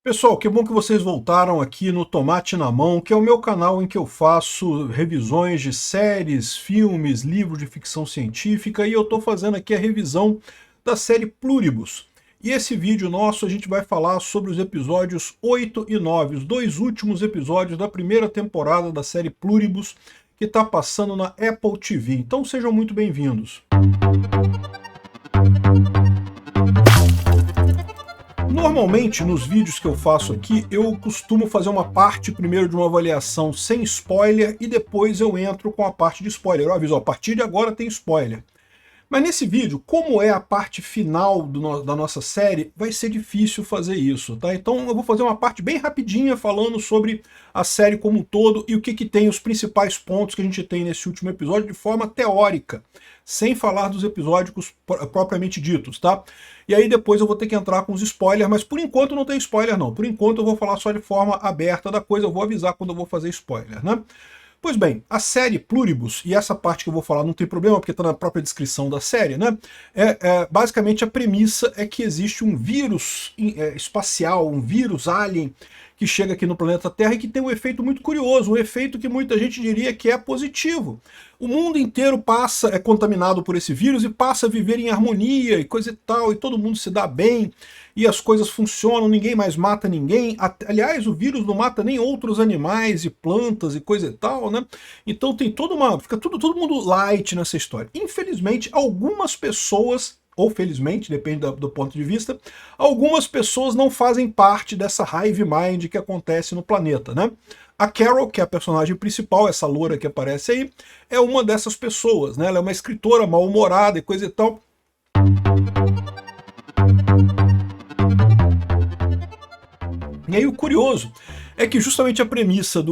Pessoal, que bom que vocês voltaram aqui no Tomate na Mão, que é o meu canal em que eu faço revisões de séries, filmes, livros de ficção científica, e eu estou fazendo aqui a revisão da série Pluribus. E esse vídeo nosso a gente vai falar sobre os episódios 8 e 9, os dois últimos episódios da primeira temporada da série Pluribus, que está passando na Apple TV. Então sejam muito bem-vindos. Normalmente, nos vídeos que eu faço aqui, eu costumo fazer uma parte primeiro de uma avaliação sem spoiler e depois eu entro com a parte de spoiler. Eu aviso, ó, a partir de agora tem spoiler. Mas nesse vídeo, como é a parte final da nossa série, vai ser difícil fazer isso, tá? Então eu vou fazer uma parte bem rapidinha falando sobre a série como um todo e o que tem os principais pontos que a gente tem nesse último episódio de forma teórica, sem falar dos episódios propriamente ditos, tá? E aí depois eu vou ter que entrar com os spoilers, mas por enquanto não tem spoiler não. Por enquanto eu vou falar só de forma aberta da coisa, eu vou avisar quando eu vou fazer spoiler, né? Pois bem, a série Pluribus, e essa parte que eu vou falar não tem problema, porque está na própria descrição da série, né? Basicamente a premissa é que existe um vírus espacial, um vírus alien, que chega aqui no planeta Terra e que tem um efeito muito curioso, um efeito que muita gente diria que é positivo. O mundo inteiro é contaminado por esse vírus e passa a viver em harmonia e coisa e tal, e todo mundo se dá bem, e as coisas funcionam, ninguém mais mata ninguém. Aliás, o vírus não mata nem outros animais e plantas e coisa e tal, né? Então tem fica todo mundo light nessa história. Infelizmente, algumas pessoas, ou felizmente, depende do ponto de vista, algumas pessoas não fazem parte dessa hive mind que acontece no planeta, né? A Carol, que é a personagem principal, essa loura que aparece aí, é uma dessas pessoas, né? Ela é uma escritora mal-humorada e coisa e tal. E aí o curioso é que justamente a premissa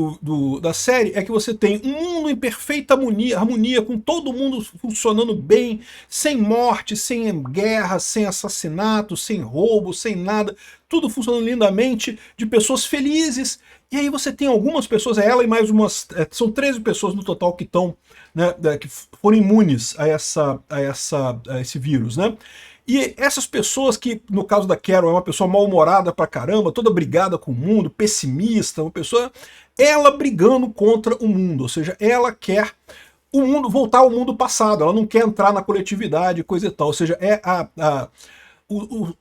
da série é que você tem um mundo em perfeita harmonia, com todo mundo funcionando bem, sem morte, sem guerra, sem assassinato, sem roubo, sem nada, tudo funcionando lindamente, de pessoas felizes. E aí você tem algumas pessoas, ela e mais umas, são 13 pessoas no total que estão, né, que foram imunes a esse vírus, né? E essas pessoas que, no caso da Carol, é uma pessoa mal-humorada pra caramba, toda brigada com o mundo, pessimista, uma pessoa, ela brigando contra o mundo, ou seja, ela quer o mundo voltar ao mundo passado, ela não quer entrar na coletividade, coisa e tal, ou seja,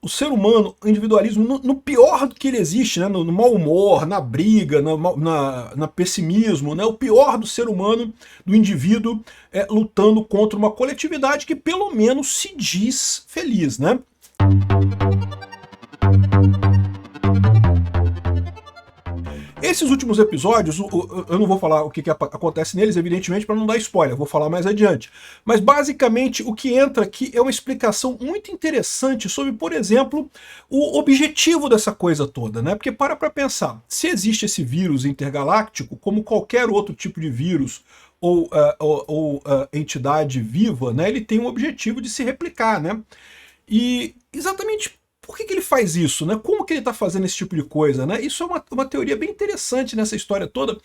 o ser humano, o individualismo, no pior do que ele existe, né? No mau humor, na briga, na pessimismo, né? O pior do ser humano, do indivíduo, lutando contra uma coletividade que pelo menos se diz feliz, né? Esses últimos episódios, eu não vou falar o que acontece neles, evidentemente, para não dar spoiler, eu vou falar mais adiante. Mas basicamente o que entra aqui é uma explicação muito interessante sobre, por exemplo, o objetivo dessa coisa toda, né? Porque para pensar, se existe esse vírus intergaláctico, como qualquer outro tipo de vírus ou entidade viva, né? Ele tem um objetivo de se replicar, né? E exatamente por que ele faz isso, né? Como que ele está fazendo esse tipo de coisa, né? Isso é uma teoria bem interessante nessa história toda,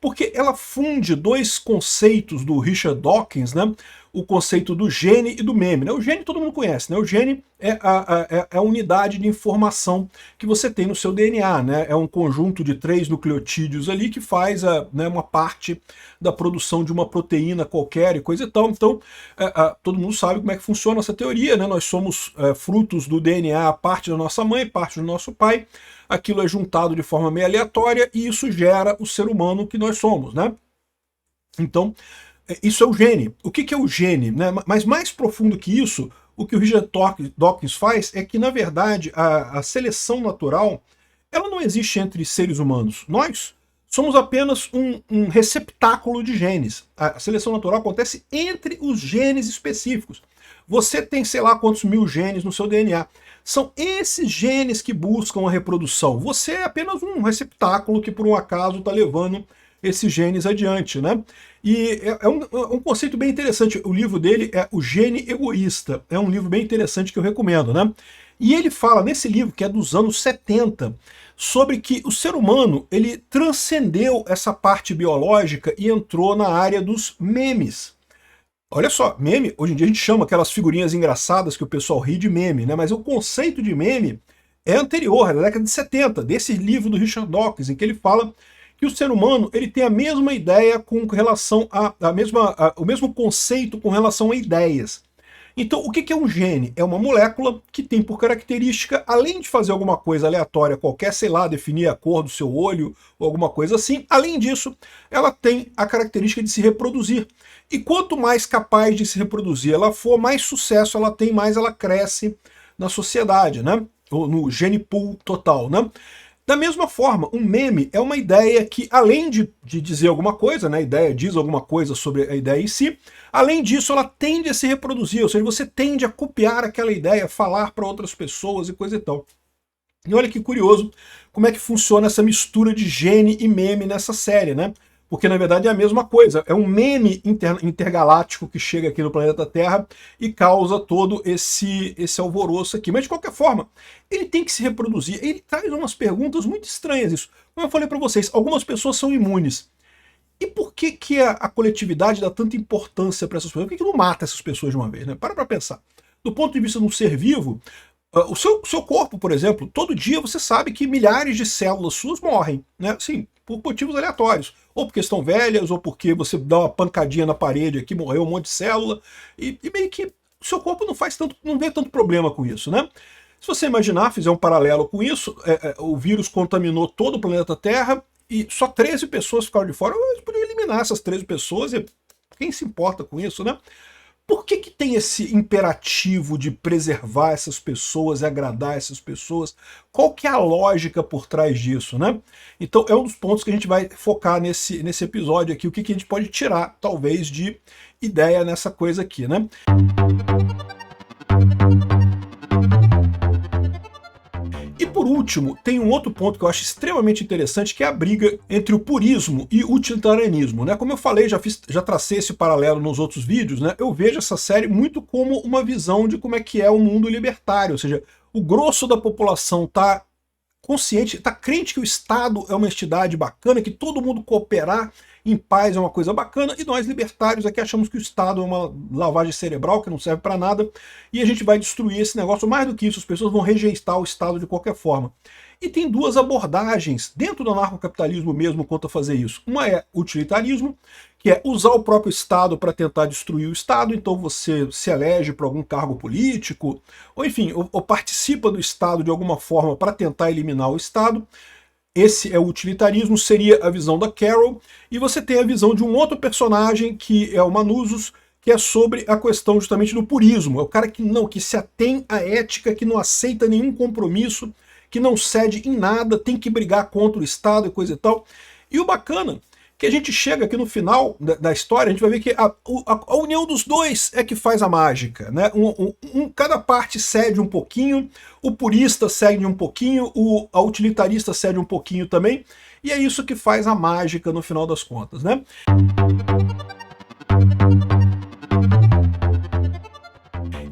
porque ela funde dois conceitos do Richard Dawkins, né? O conceito do gene e do meme, né? O gene todo mundo conhece, né? O gene é a unidade de informação que você tem no seu DNA, né? É um conjunto de 3 nucleotídeos ali que faz né, uma parte da produção de uma proteína qualquer e coisa e tal. Então, todo mundo sabe como é que funciona essa teoria, né? Nós somos frutos do DNA, parte da nossa mãe, parte do nosso pai. Aquilo é juntado de forma meio aleatória e isso gera o ser humano que nós somos, né? Então, isso é o gene. O que é o gene, né? Mas mais profundo que isso, o que o Richard Dawkins faz é que, na verdade, a seleção natural ela não existe entre seres humanos. Nós somos apenas um receptáculo de genes. A seleção natural acontece entre os genes específicos. Você tem sei lá quantos mil genes no seu DNA. São esses genes que buscam a reprodução. Você é apenas um receptáculo que, por um acaso, está levando esses genes adiante, né? E é um conceito bem interessante. O livro dele é O Gene Egoísta. É um livro bem interessante que eu recomendo, né? E ele fala nesse livro, que é dos anos 70, sobre que o ser humano ele transcendeu essa parte biológica e entrou na área dos memes. Olha só, meme, hoje em dia a gente chama aquelas figurinhas engraçadas que o pessoal ri de meme, né? Mas o conceito de meme é anterior, é da década de 70, desse livro do Richard Dawkins, em que ele fala que o ser humano ele tem a mesma ideia com relação o mesmo conceito com relação a ideias. Então, o que é um gene? É uma molécula que tem por característica, além de fazer alguma coisa aleatória qualquer, sei lá, definir a cor do seu olho ou alguma coisa assim, além disso, ela tem a característica de se reproduzir. E quanto mais capaz de se reproduzir ela for, mais sucesso ela tem, mais ela cresce na sociedade, né? Ou no gene pool total, né? Da mesma forma, um meme é uma ideia que, além de dizer alguma coisa, né, a ideia diz alguma coisa sobre a ideia em si, além disso ela tende a se reproduzir, ou seja, você tende a copiar aquela ideia, falar para outras pessoas e coisa e tal. E olha que curioso como é que funciona essa mistura de gene e meme nessa série, né? Porque na verdade é a mesma coisa, é um meme intergaláctico que chega aqui no planeta Terra e causa todo esse alvoroço aqui. Mas de qualquer forma, ele tem que se reproduzir. Ele traz umas perguntas muito estranhas isso. Como eu falei para vocês, algumas pessoas são imunes. E por que, que a coletividade dá tanta importância para essas pessoas? Por que não mata essas pessoas de uma vez, né? Para pensar. Do ponto de vista de um ser vivo, o seu corpo, por exemplo, todo dia você sabe que milhares de células suas morrem, né? Sim, por motivos aleatórios. Ou porque estão velhas, ou porque você dá uma pancadinha na parede aqui, morreu um monte de célula, e meio que o seu corpo não vê tanto problema com isso, né? Se você imaginar, fizer um paralelo com isso, o vírus contaminou todo o planeta Terra e só 13 pessoas ficaram de fora. Eles poderiam eliminar essas 13 pessoas e quem se importa com isso, né? Por que tem esse imperativo de preservar essas pessoas e agradar essas pessoas? Qual que é a lógica por trás disso, né? Então é um dos pontos que a gente vai focar nesse episódio aqui, o que a gente pode tirar, talvez, de ideia nessa coisa aqui, né? E por último, tem um outro ponto que eu acho extremamente interessante, que é a briga entre o purismo e o utilitarianismo, né? Como eu falei, já tracei esse paralelo nos outros vídeos, né? Eu vejo essa série muito como uma visão de como é que é o mundo libertário, ou seja, o grosso da população está consciente, está crente que o Estado é uma entidade bacana, que todo mundo cooperar em paz é uma coisa bacana, e nós libertários aqui achamos que o Estado é uma lavagem cerebral que não serve para nada, e a gente vai destruir esse negócio. Mais do que isso, as pessoas vão rejeitar o Estado de qualquer forma. E tem duas abordagens dentro do anarcocapitalismo mesmo quanto a fazer isso. Uma é utilitarismo, que é usar o próprio Estado para tentar destruir o Estado, então você se elege para algum cargo político, ou enfim, ou participa do Estado de alguma forma para tentar eliminar o Estado. Esse é o utilitarismo, seria a visão da Carol, e você tem a visão de um outro personagem, que é o Manuzos, que é sobre a questão justamente do purismo. É o cara que se atém à ética, que não aceita nenhum compromisso, que não cede em nada, tem que brigar contra o Estado e coisa e tal. E o bacana que a gente chega aqui no final da história, a gente vai ver que a união dos dois é que faz a mágica, né? Cada parte cede um pouquinho, o purista cede um pouquinho, a utilitarista cede um pouquinho também, e é isso que faz a mágica no final das contas, né?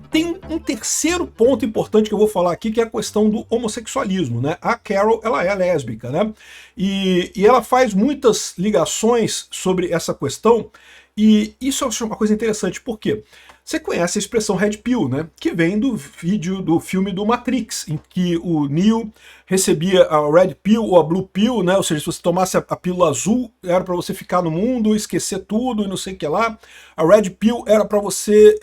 Tem um terceiro ponto importante que eu vou falar aqui, que é a questão do homossexualismo, né? A Carol, ela é lésbica, né? E ela faz muitas ligações sobre essa questão, e isso eu acho uma coisa interessante, por quê? Você conhece a expressão Red Pill, né? Que vem do filme do Matrix, em que o Neo recebia a Red Pill ou a Blue Pill, né? Ou seja, se você tomasse a pílula azul, era para você ficar no mundo, esquecer tudo e não sei o que lá. A Red Pill era para você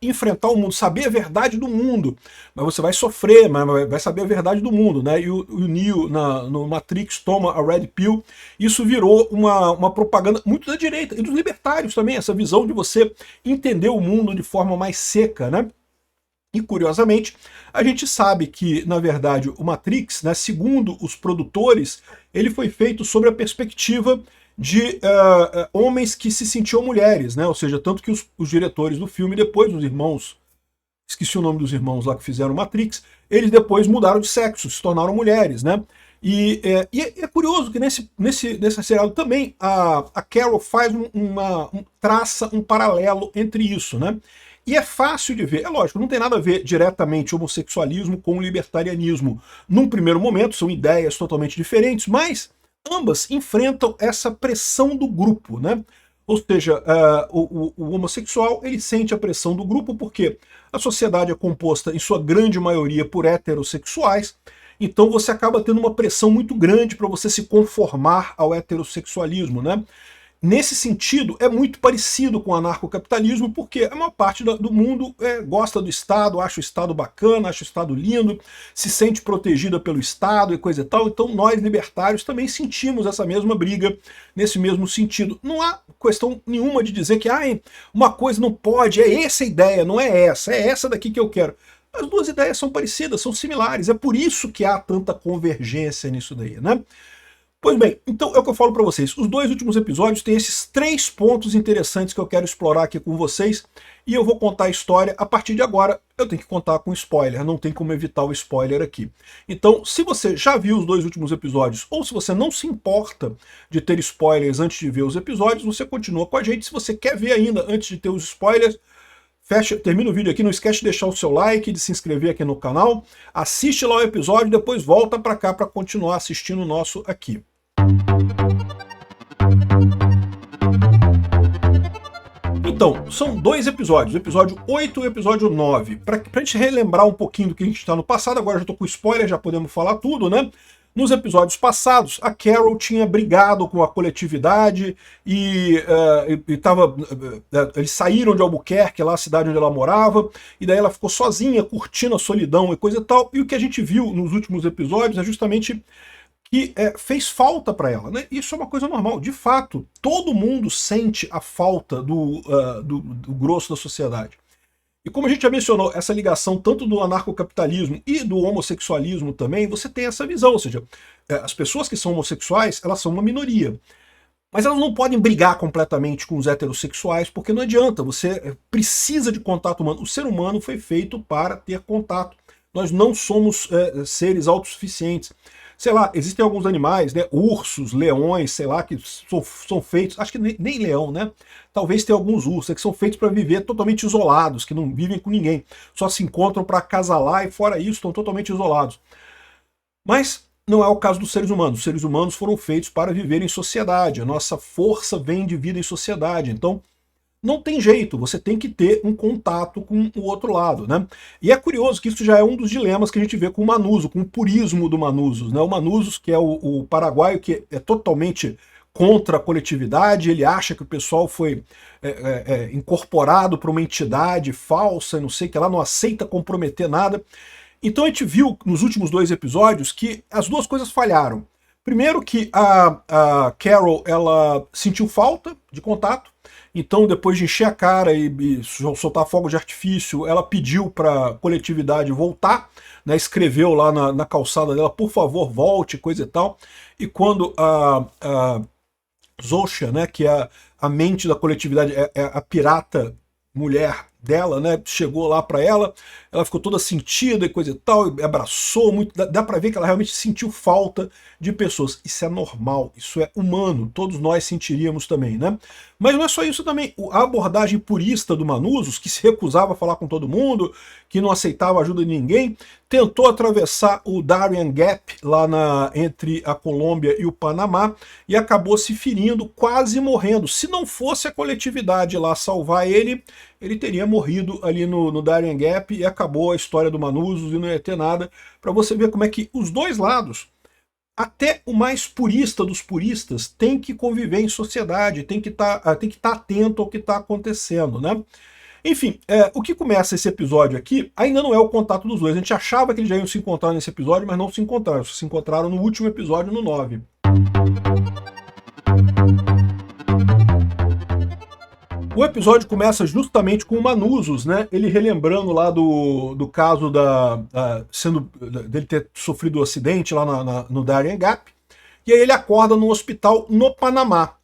enfrentar o mundo, saber a verdade do mundo. Mas você vai sofrer, mas vai saber a verdade do mundo, né? E o Neo no Matrix toma a Red Pill. Isso virou uma propaganda muito da direita e dos libertários também, essa visão de você entender o mundo de forma mais seca, né? E curiosamente, a gente sabe que, na verdade, o Matrix, né, segundo os produtores, ele foi feito sobre a perspectiva de homens que se sentiam mulheres, né? Ou seja, tanto que os diretores do filme, depois os irmãos, esqueci o nome dos irmãos lá que fizeram Matrix, eles depois mudaram de sexo, se tornaram mulheres, né? E é curioso que nesse seriado também a Carol faz traça um paralelo entre isso, né? E é fácil de ver, é lógico, não tem nada a ver diretamente homossexualismo com o libertarianismo. Num primeiro momento, são ideias totalmente diferentes, mas ambas enfrentam essa pressão do grupo, né? Ou seja, o homossexual ele sente a pressão do grupo porque a sociedade é composta, em sua grande maioria, por heterossexuais, Então você acaba tendo uma pressão muito grande para você se conformar ao heterossexualismo, né? Nesse sentido, é muito parecido com o anarcocapitalismo, porque a maior parte do mundo gosta do Estado, acha o Estado bacana, acha o Estado lindo, se sente protegida pelo Estado e coisa e tal. Então nós, libertários, também sentimos essa mesma briga nesse mesmo sentido. Não há questão nenhuma de dizer que uma coisa não pode, é essa a ideia, não é essa daqui que eu quero. As duas ideias são parecidas, são similares, é por isso que há tanta convergência nisso daí, né? Pois bem, então é o que eu falo para vocês. Os dois últimos episódios têm esses 3 pontos interessantes que eu quero explorar aqui com vocês, e eu vou contar a história a partir de agora. Eu tenho que contar com spoiler, não tem como evitar o spoiler aqui. Então, se você já viu os 2 últimos episódios, ou se você não se importa de ter spoilers antes de ver os episódios, você continua com a gente. Se você quer ver ainda antes de ter os spoilers, termina o vídeo aqui, não esquece de deixar o seu like, de se inscrever aqui no canal, assiste lá o episódio e depois volta para cá para continuar assistindo o nosso aqui. Então, são 2 episódios, o episódio 8 e o episódio 9. Pra gente relembrar um pouquinho do que a gente está no passado, agora já estou com spoiler, já podemos falar tudo, né? Nos episódios passados, a Carol tinha brigado com a coletividade e eles saíram de Albuquerque, lá a cidade onde ela morava, e daí ela ficou sozinha, curtindo a solidão e coisa e tal. E o que a gente viu nos últimos episódios é justamente que fez falta para ela, né? Isso é uma coisa normal. De fato, todo mundo sente a falta do grosso da sociedade. E como a gente já mencionou, essa ligação tanto do anarcocapitalismo e do homossexualismo também, você tem essa visão, ou seja, as pessoas que são homossexuais, elas são uma minoria. Mas elas não podem brigar completamente com os heterossexuais, porque não adianta, você precisa de contato humano. O ser humano foi feito para ter contato. Nós não somos seres autossuficientes. Sei lá, existem alguns animais, né, ursos, leões, sei lá, que são feitos, acho que nem leão, né? Talvez tenha alguns ursos que são feitos para viver totalmente isolados, que não vivem com ninguém, só se encontram para acasalar e fora isso estão totalmente isolados. Mas não é o caso dos seres humanos. Os seres humanos foram feitos para viver em sociedade, a nossa força vem de vida em sociedade, então não tem jeito, você tem que ter um contato com o outro lado, né? E é curioso que isso já é um dos dilemas que a gente vê com o Manuso, com o purismo do Manusos, né? O Manusos, que é o paraguaio que é totalmente contra a coletividade, ele acha que o pessoal foi incorporado para uma entidade falsa, não sei o que lá, não aceita comprometer nada. Então a gente viu nos últimos 2 episódios que as duas coisas falharam. Primeiro que a Carol, ela sentiu falta de contato, então depois de encher a cara e soltar fogo de artifício, ela pediu para a coletividade voltar, né, escreveu lá na calçada dela, por favor, volte, coisa e tal. E quando a Zosha, né, que é a mente da coletividade, é a pirata mulher dela, né, chegou lá para ela ficou toda sentida e coisa e tal, e abraçou muito, dá para ver que ela realmente sentiu falta de pessoas. Isso é normal, isso é humano, todos nós sentiríamos também, né? Mas não é só isso também, a abordagem purista do Manusos, que se recusava a falar com todo mundo, que não aceitava a ajuda de ninguém, tentou atravessar o Darien Gap lá entre a Colômbia e o Panamá e acabou se ferindo, quase morrendo. Se não fosse a coletividade lá salvar ele teria morrido ali no Darien Gap e acabou a história do Manusos e não ia ter nada, para você ver como é que os dois lados, até o mais purista dos puristas, tem que conviver em sociedade, tem que estar atento ao que está acontecendo, né? Enfim, o que começa esse episódio aqui ainda não é o contato dos dois. A gente achava que eles já iam se encontrar nesse episódio, mas não se encontraram. Se encontraram no último episódio, no 9. O episódio começa justamente com o Manusos, né? Ele relembrando lá do caso dele ter sofrido um acidente lá no Darien Gap. E aí ele acorda no hospital no Panamá.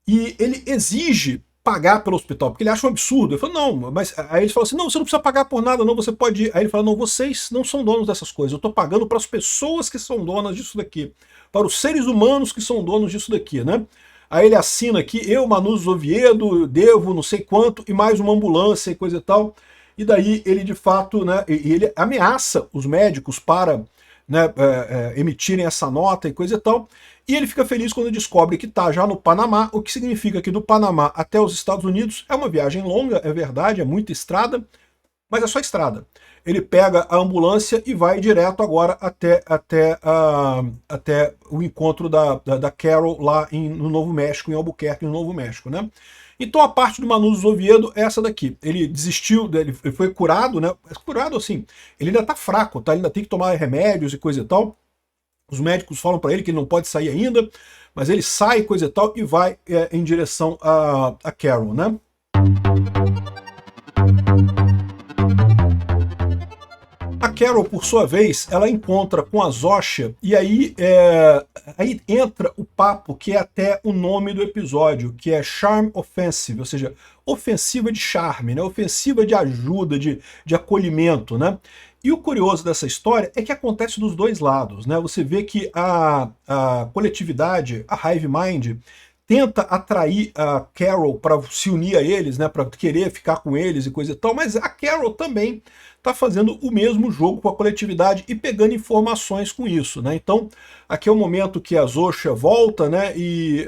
E ele exige pagar pelo hospital, porque ele acha um absurdo. Ele fala, não, mas aí ele fala assim, não, você não precisa pagar por nada, não, você pode ir. Aí ele fala, não, vocês não são donos dessas coisas, eu estou pagando para as pessoas que são donas disso daqui, para os seres humanos que são donos disso daqui, né? Aí ele assina aqui, eu, Manusos Oviedo, devo não sei quanto, e mais uma ambulância e coisa e tal. E daí ele de fato, né, ele ameaça os médicos para, né, emitirem essa nota e coisa e tal. E ele fica feliz quando descobre que está já no Panamá, o que significa que do Panamá até os Estados Unidos é uma viagem longa, é verdade, é muita estrada, mas é só estrada. Ele pega a ambulância e vai direto agora até o encontro da Carol lá no Novo México, em Albuquerque, no Novo México, né? Então a parte do Manuzos Oviedo é essa daqui. Ele desistiu, ele foi curado, né? Curado assim, ele ainda tá fraco, tá? Ele ainda tem que tomar remédios e coisa e tal. Os médicos falam para ele que ele não pode sair ainda, mas ele sai, coisa e tal, e vai em direção a Carol, né? A Carol, por sua vez, ela encontra com a Zosha, e aí entra o papo que é até o nome do episódio, que é Charm Offensive, ou seja, ofensiva de charme, né? Ofensiva de ajuda, de acolhimento, né? E o curioso dessa história é que acontece dos dois lados, né? Você vê que a coletividade, a Hive Mind, tenta atrair a Carol para se unir a eles, né? Para querer ficar com eles e coisa e tal, mas a Carol também está fazendo o mesmo jogo com a coletividade e pegando informações com isso, né? Então, aqui é o momento que a Zosha volta, né? E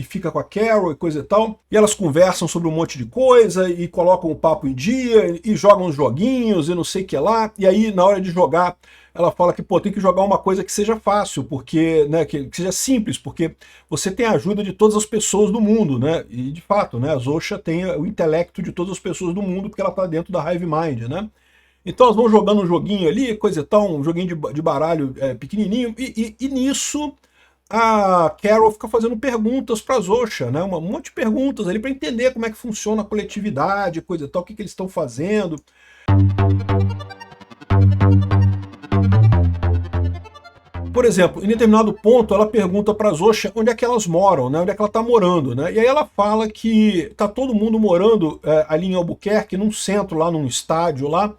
fica com a Carol e coisa e tal. E elas conversam sobre um monte de coisa e colocam o papo em dia e jogam uns joguinhos e não sei o que lá. E aí, na hora de jogar, ela fala que, pô, tem que jogar uma coisa que seja fácil, porque, né, que seja simples, porque você tem a ajuda de todas as pessoas do mundo, né? E, de fato, né, a Zosha tem o intelecto de todas as pessoas do mundo, porque ela está dentro da Hive Mind, né? Então elas vão jogando um joguinho ali, coisa e tal, um joguinho de baralho pequenininho, e nisso a Carol fica fazendo perguntas para a Zosha, né? Um monte de perguntas ali para entender como é que funciona a coletividade, coisa e tal, o que eles estão fazendo. Por exemplo, em determinado ponto, ela pergunta para a Zosha onde é que elas moram, né? Onde é que ela está morando, né? E aí ela fala que tá todo mundo morando ali em Albuquerque, num centro lá, num estádio lá,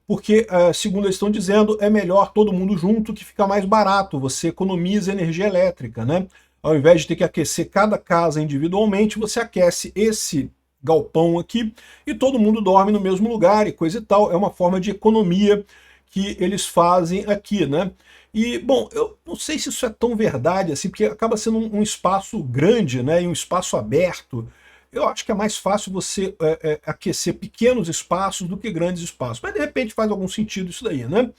porque, segundo eles estão dizendo, é melhor todo mundo junto, que fica mais barato, você economiza energia elétrica, né? Ao invés de ter que aquecer cada casa individualmente, você aquece esse galpão aqui e todo mundo dorme no mesmo lugar e coisa e tal. É uma forma de economia que eles fazem aqui, né? E, bom, eu não sei se isso é tão verdade assim, porque acaba sendo um espaço grande, né? E um espaço aberto. Eu acho que é mais fácil você aquecer pequenos espaços do que grandes espaços. Mas de repente faz algum sentido isso daí, né?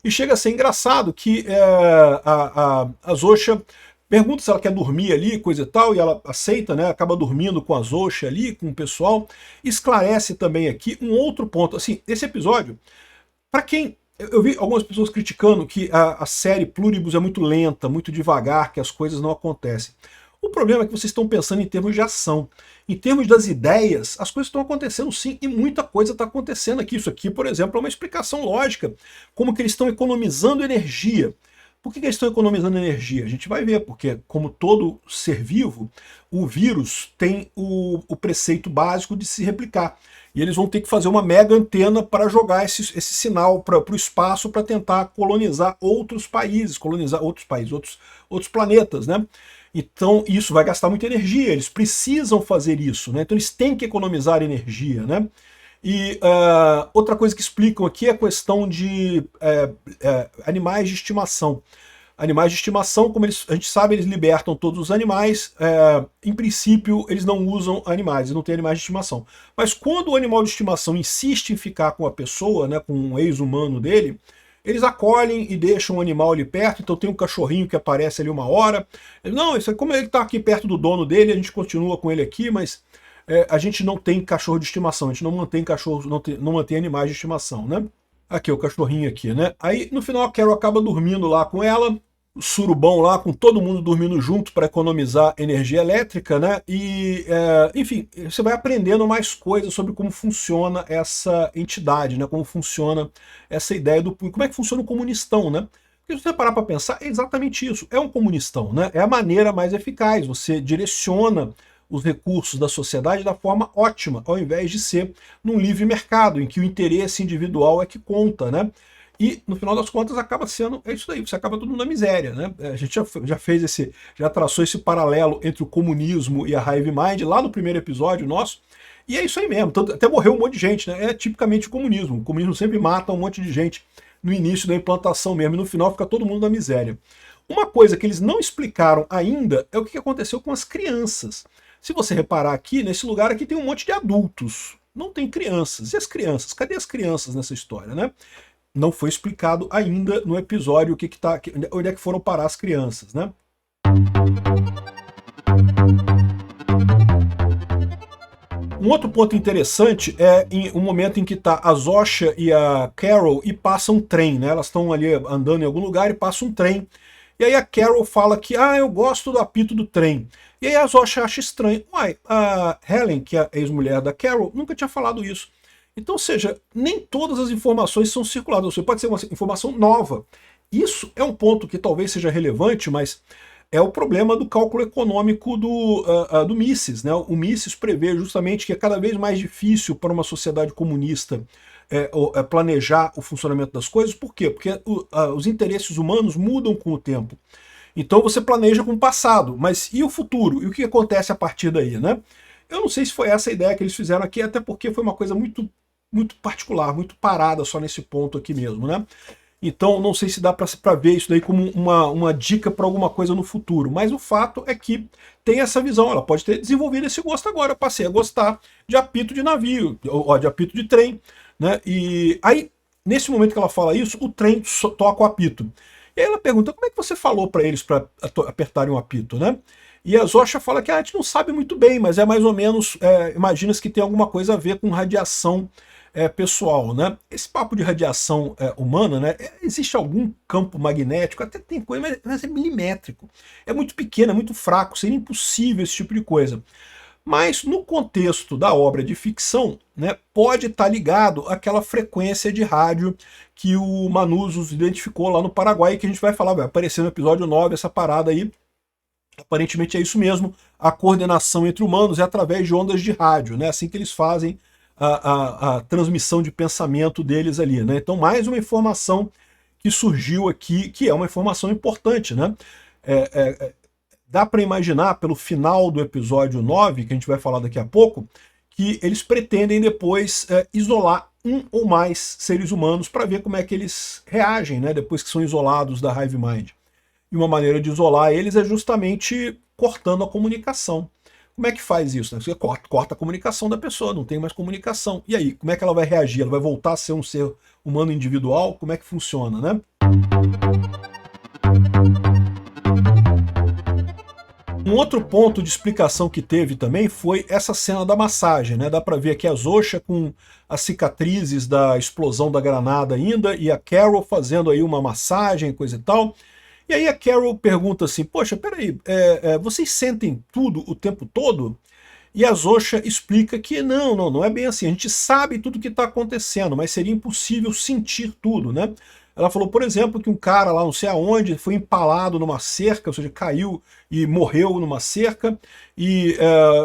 E chega a ser engraçado que a Zosha pergunta se ela quer dormir ali, coisa e tal, e ela aceita, né? Acaba dormindo com a Zosha ali, com o pessoal. Esclarece também aqui um outro ponto. Assim, esse episódio, para quem... Eu vi algumas pessoas criticando que a série Pluribus é muito lenta, muito devagar, que as coisas não acontecem. O problema é que vocês estão pensando em termos de ação. Em termos das ideias, as coisas estão acontecendo sim, e muita coisa está acontecendo aqui. Isso aqui, por exemplo, é uma explicação lógica. Como que eles estão economizando energia. Por que eles estão economizando energia? A gente vai ver, porque como todo ser vivo, o vírus tem o preceito básico de se replicar. E eles vão ter que fazer uma mega antena para jogar esse sinal para o espaço para tentar colonizar outros países, outros planetas, né? Então isso vai gastar muita energia, eles precisam fazer isso, né? Então eles têm que economizar energia, né? E outra coisa que explicam aqui é a questão de animais de estimação. Animais de estimação, como a gente sabe, eles libertam todos os animais. Em princípio, eles não usam animais, eles não têm animais de estimação. Mas quando o animal de estimação insiste em ficar com a pessoa, né, com um ex-humano dele, eles acolhem e deixam o animal ali perto. Então tem um cachorrinho que aparece ali uma hora. Não, isso é como ele está aqui perto do dono dele, a gente continua com ele aqui, mas a gente não tem cachorro de estimação, a gente não mantém cachorros, não mantém animais de estimação, né? Aqui, o cachorrinho aqui, né? Aí, no final, a Carol acaba dormindo lá com ela, o surubão lá, com todo mundo dormindo junto para economizar energia elétrica, né? E, enfim, você vai aprendendo mais coisas sobre como funciona essa entidade, né? Como funciona essa ideia como é que funciona o comunistão, né? Porque se você parar para pensar, é exatamente isso. É um comunistão, né? É a maneira mais eficaz. Você direciona os recursos da sociedade da forma ótima, ao invés de ser num livre mercado, em que o interesse individual é que conta, né? E, no final das contas, acaba sendo isso daí, você acaba todo mundo na miséria, né? A gente já traçou esse paralelo entre o comunismo e a Hive Mind lá no primeiro episódio nosso, e é isso aí mesmo, até morreu um monte de gente, né? É tipicamente o comunismo sempre mata um monte de gente no início da implantação mesmo, e no final fica todo mundo na miséria. Uma coisa que eles não explicaram ainda é o que aconteceu com as crianças. Se você reparar aqui, nesse lugar aqui tem um monte de adultos. não tem crianças. E as crianças? Cadê as crianças nessa história, né? Não foi explicado ainda no episódio onde é que foram parar as crianças, né? Um outro ponto interessante é um momento em que tá a Zosha e a Carol e passa um trem, né? Elas estão ali andando em algum lugar e passa um trem. E aí a Carol fala que, eu gosto do apito do trem. E aí a Zosha acha estranho. Uai, a Helen, que é a ex-mulher da Carol, nunca tinha falado isso. Então, ou seja, nem todas as informações são circuladas. Você pode ser uma informação nova. Isso é um ponto que talvez seja relevante, mas é o problema do cálculo econômico do Mises, né? O Mises prevê justamente que é cada vez mais difícil para uma sociedade comunista planejar o funcionamento das coisas. Por quê? Porque os interesses humanos mudam com o tempo. Então você planeja com o passado, mas e o futuro? E o que acontece a partir daí, né? Eu não sei se foi essa a ideia que eles fizeram aqui, até porque foi uma coisa muito particular, muito parada só nesse ponto aqui mesmo, né? Então não sei se dá para ver isso daí como uma dica para alguma coisa no futuro, mas o fato é que tem essa visão, ela pode ter desenvolvido esse gosto agora, passei a gostar de apito de navio, ou de apito de trem, né? E aí, nesse momento que ela fala isso, o trem toca o apito. E aí ela pergunta, como é que você falou para eles para apertarem o apito, né? E a Zosha fala que a gente não sabe muito bem, mas é mais ou menos, imagina-se que tem alguma coisa a ver com radiação pessoal, né? Esse papo de radiação humana, né? Existe algum campo magnético, até tem coisa, mas é milimétrico. É muito pequeno, é muito fraco, seria impossível esse tipo de coisa. Mas no contexto da obra de ficção, né, pode estar ligado àquela frequência de rádio que o Manuzos identificou lá no Paraguai, que a gente vai falar, vai aparecer no episódio 9, essa parada aí. Aparentemente é isso mesmo, a coordenação entre humanos é através de ondas de rádio, né? Assim que eles fazem a transmissão de pensamento deles ali, né? Então mais uma informação que surgiu aqui, que é uma informação importante, né? Dá para imaginar, pelo final do episódio 9, que a gente vai falar daqui a pouco, que eles pretendem depois isolar um ou mais seres humanos para ver como é que eles reagem, né? Depois que são isolados da Hive Mind. E uma maneira de isolar eles é justamente cortando a comunicação. Como é que faz isso? Né? Você corta a comunicação da pessoa, não tem mais comunicação. E aí, como é que ela vai reagir? Ela vai voltar a ser um ser humano individual? Como é que funciona, né? Um outro ponto de explicação que teve também foi essa cena da massagem, né? Dá para ver aqui a Zosha com as cicatrizes da explosão da granada ainda, e a Carol fazendo aí uma massagem, coisa e tal. E aí a Carol pergunta assim, poxa, peraí, vocês sentem tudo o tempo todo? E a Zosha explica que não é bem assim, a gente sabe tudo o que está acontecendo, mas seria impossível sentir tudo, né? Ela falou, por exemplo, que um cara lá não sei aonde foi empalado numa cerca, ou seja, caiu e morreu numa cerca, e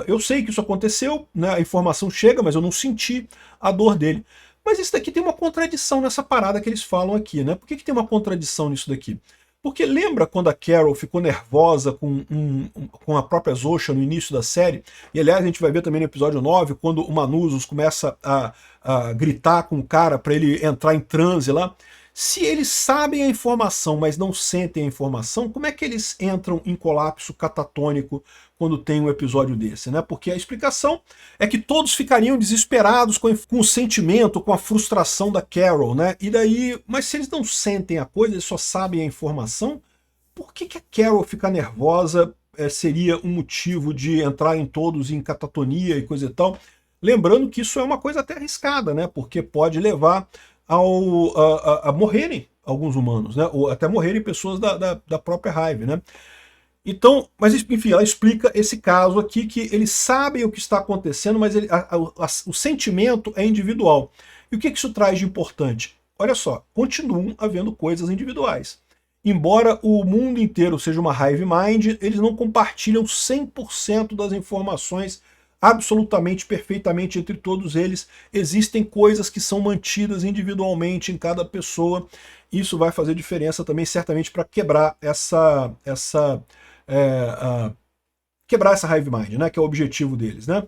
eu sei que isso aconteceu, né? A informação chega, mas eu não senti a dor dele. Mas isso daqui tem uma contradição nessa parada que eles falam aqui, né? Por que tem uma contradição nisso daqui? Porque lembra quando a Carol ficou nervosa com a própria Zosha no início da série? E aliás, a gente vai ver também no episódio 9, quando o Manuzos começa a gritar com o cara para ele entrar em transe lá. Se eles sabem a informação, mas não sentem a informação, como é que eles entram em colapso catatônico quando tem um episódio desse, né? Porque a explicação é que todos ficariam desesperados com o sentimento, com a frustração da Carol, né? E daí, mas se eles não sentem a coisa, eles só sabem a informação, por que a Carol ficar nervosa seria um motivo de entrarem todos em catatonia e coisa e tal? Lembrando que isso é uma coisa até arriscada, né? Porque pode levar a morrerem alguns humanos, né? Ou até morrerem pessoas da própria Hive, né? Então, mas enfim, ela explica esse caso aqui, que eles sabem o que está acontecendo, mas o sentimento é individual. E o que isso traz de importante? Olha só, continuam havendo coisas individuais. Embora o mundo inteiro seja uma Hive Mind, eles não compartilham 100% das informações absolutamente, perfeitamente entre todos eles. Existem coisas que são mantidas individualmente em cada pessoa. Isso vai fazer diferença também, certamente, para quebrar quebrar essa Hive Mind, né, que é o objetivo deles, né?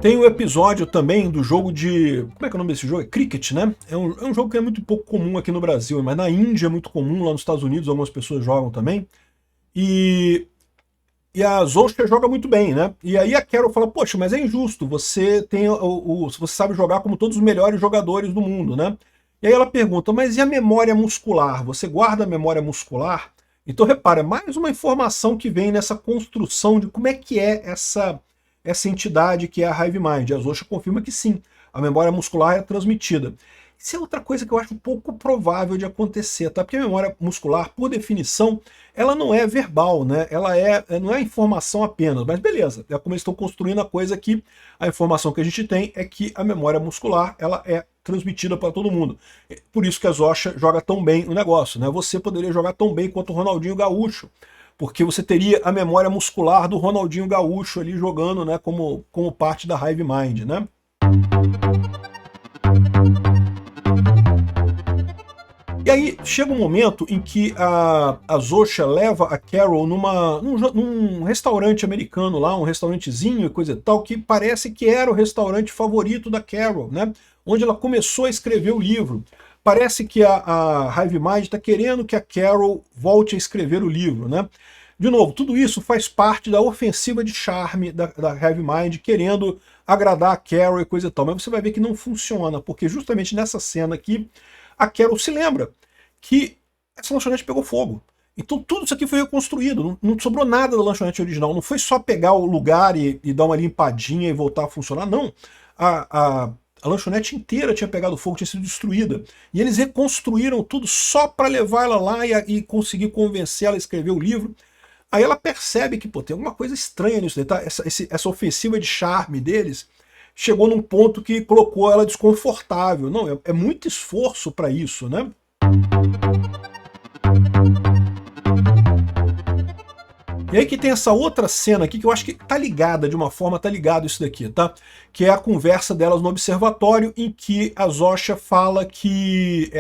Tem um episódio também do jogo de... Como é que é o nome desse jogo? É Cricket, né? É um jogo que é muito pouco comum aqui no Brasil, mas na Índia é muito comum, lá nos Estados Unidos algumas pessoas jogam também. E E a Zosha joga muito bem, né? E aí a Carol fala, poxa, mas é injusto, você tem você sabe jogar como todos os melhores jogadores do mundo, né? E aí ela pergunta, mas e a memória muscular? Você guarda a memória muscular? Então repara, é mais uma informação que vem nessa construção de como é que é essa entidade que é a Hive Mind. A Zosha confirma que sim, a memória muscular é transmitida. Isso é outra coisa que eu acho pouco provável de acontecer, tá? Porque a memória muscular, por definição, ela não é verbal, né? Ela não é informação apenas, mas beleza, é como eles estão construindo a coisa aqui. A informação que a gente tem é que a memória muscular, ela é transmitida para todo mundo. Por isso que a Zosha joga tão bem o negócio, né? Você poderia jogar tão bem quanto o Ronaldinho Gaúcho, porque você teria a memória muscular do Ronaldinho Gaúcho ali jogando, né, como parte da Hive Mind, né? E aí chega um momento em que a Zosha leva a Carol num restaurante americano lá, um restaurantezinho e coisa e tal, que parece que era o restaurante favorito da Carol, né? Onde ela começou a escrever o livro. Parece que a Hive Mind está querendo que a Carol volte a escrever o livro, né? De novo, tudo isso faz parte da ofensiva de charme da Hive Mind, querendo agradar a Carol e coisa e tal. Mas você vai ver que não funciona, porque justamente nessa cena aqui, a Carol se lembra que essa lanchonete pegou fogo. Então tudo isso aqui foi reconstruído, não sobrou nada da lanchonete original, não foi só pegar o lugar e dar uma limpadinha e voltar a funcionar, não. A lanchonete inteira tinha pegado fogo, tinha sido destruída. E eles reconstruíram tudo só para levar ela lá e conseguir convencer ela a escrever o livro. Aí ela percebe que pô, tem alguma coisa estranha nisso, tá? Essa ofensiva de charme deles chegou num ponto que colocou ela desconfortável. Não, é muito esforço para isso, né? E aí que tem essa outra cena aqui que eu acho que tá ligada, de uma forma tá ligado isso daqui, tá? Que é a conversa delas no observatório em que a Zosha fala que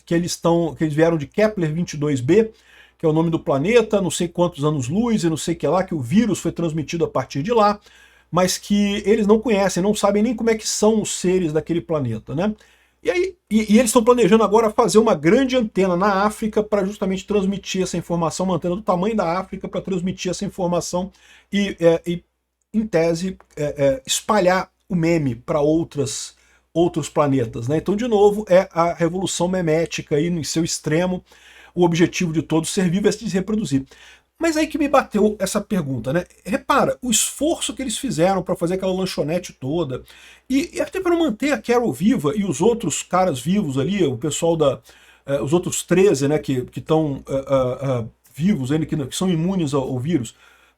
eles vieram de Kepler 22b, que é o nome do planeta, não sei quantos anos-luz e não sei o que lá, que o vírus foi transmitido a partir de lá, mas que eles não conhecem, não sabem nem como é que são os seres daquele planeta, né? E aí, eles estão planejando agora fazer uma grande antena na África para justamente transmitir essa informação, uma antena do tamanho da África para transmitir essa informação e em tese, espalhar o meme para outros planetas, né? Então, de novo, é a revolução memética aí em seu extremo. O objetivo de todo ser vivo é se reproduzir. Mas aí que me bateu essa pergunta, né? Repara, o esforço que eles fizeram para fazer aquela lanchonete toda, e até para manter a Carol viva e os outros caras vivos ali, o pessoal os outros 13, né, que estão vivos ainda, que são imunes ao vírus.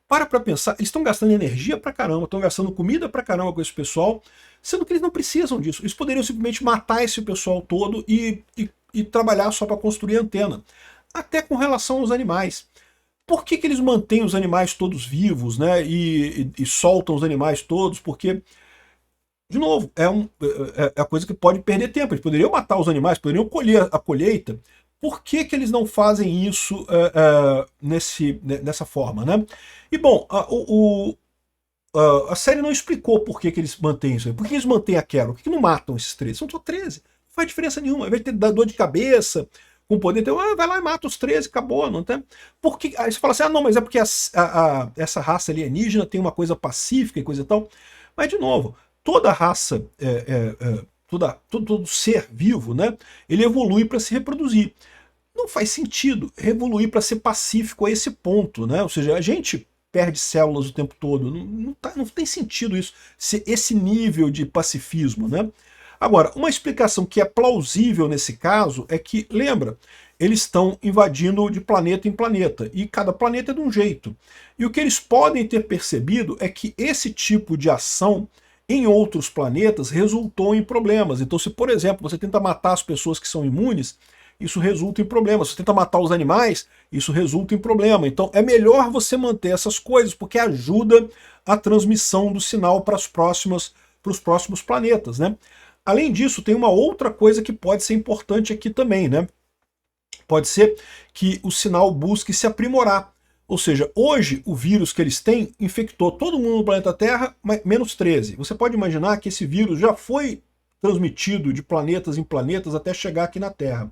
Para pensar, eles estão gastando energia pra caramba, estão gastando comida pra caramba com esse pessoal, sendo que eles não precisam disso. Eles poderiam simplesmente matar esse pessoal todo e trabalhar só para construir antena. Até com relação aos animais. Por que eles mantêm os animais todos vivos, né? E soltam os animais todos? Porque, de novo, é a coisa que pode perder tempo. Eles poderiam matar os animais, poderiam colher a colheita. Por que eles não fazem isso nessa forma, né? E bom, a série não explicou por que eles mantêm isso. Por que eles mantêm a Carol? Por que não matam esses 13? São só 13. Não faz diferença nenhuma. Ao invés de ter dor de cabeça, com poder, então, vai lá e mata os 13, acabou, não tem? Porque, aí você fala assim, não, mas é porque essa raça alienígena tem uma coisa pacífica e coisa e tal. Mas, de novo, toda raça, todo ser vivo, né, ele evolui para se reproduzir. Não faz sentido evoluir para ser pacífico a esse ponto, né? Ou seja, a gente perde células o tempo todo, não tem sentido isso, esse nível de pacifismo, né? Agora, uma explicação que é plausível nesse caso é que, lembra, eles estão invadindo de planeta em planeta, e cada planeta é de um jeito. E o que eles podem ter percebido é que esse tipo de ação em outros planetas resultou em problemas. Então, se, por exemplo, você tenta matar as pessoas que são imunes, isso resulta em problemas. Se você tenta matar os animais, isso resulta em problema. Então, é melhor você manter essas coisas, porque ajuda a transmissão do sinal para os próximos planetas, né? Além disso, tem uma outra coisa que pode ser importante aqui também, né? Pode ser que o sinal busque se aprimorar. Ou seja, hoje o vírus que eles têm infectou todo mundo no planeta Terra, menos 13. Você pode imaginar que esse vírus já foi transmitido de planetas em planetas até chegar aqui na Terra.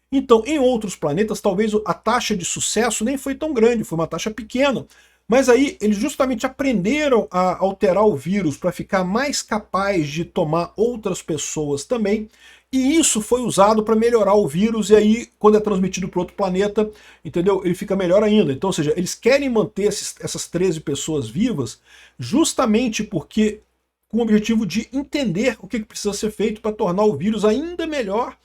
Então, em outros planetas, talvez a taxa de sucesso nem foi tão grande, foi uma taxa pequena, Mas aí eles justamente aprenderam a alterar o vírus para ficar mais capaz de tomar outras pessoas também, e isso foi usado para melhorar o vírus, e aí quando é transmitido para outro planeta, entendeu? Ele fica melhor ainda. Então, ou seja, eles querem manter essas 13 pessoas vivas justamente porque com o objetivo de entender o que precisa ser feito para tornar o vírus ainda melhor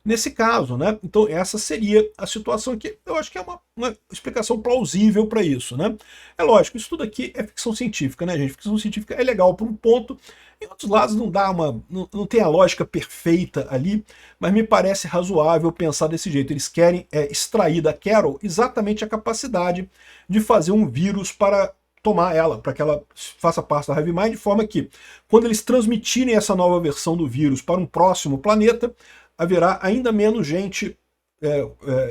nesse caso, né? Então essa seria a situação que eu acho que é uma explicação plausível para isso, né? É lógico, isso tudo aqui é ficção científica, né, gente? Ficção científica é legal por um ponto, em outros lados não dá não tem a lógica perfeita ali, mas me parece razoável pensar desse jeito. Eles querem extrair da Carol exatamente a capacidade de fazer um vírus para tomar ela, para que ela faça parte da Hive Mind, de forma que, quando eles transmitirem essa nova versão do vírus para um próximo planeta, haverá ainda menos gente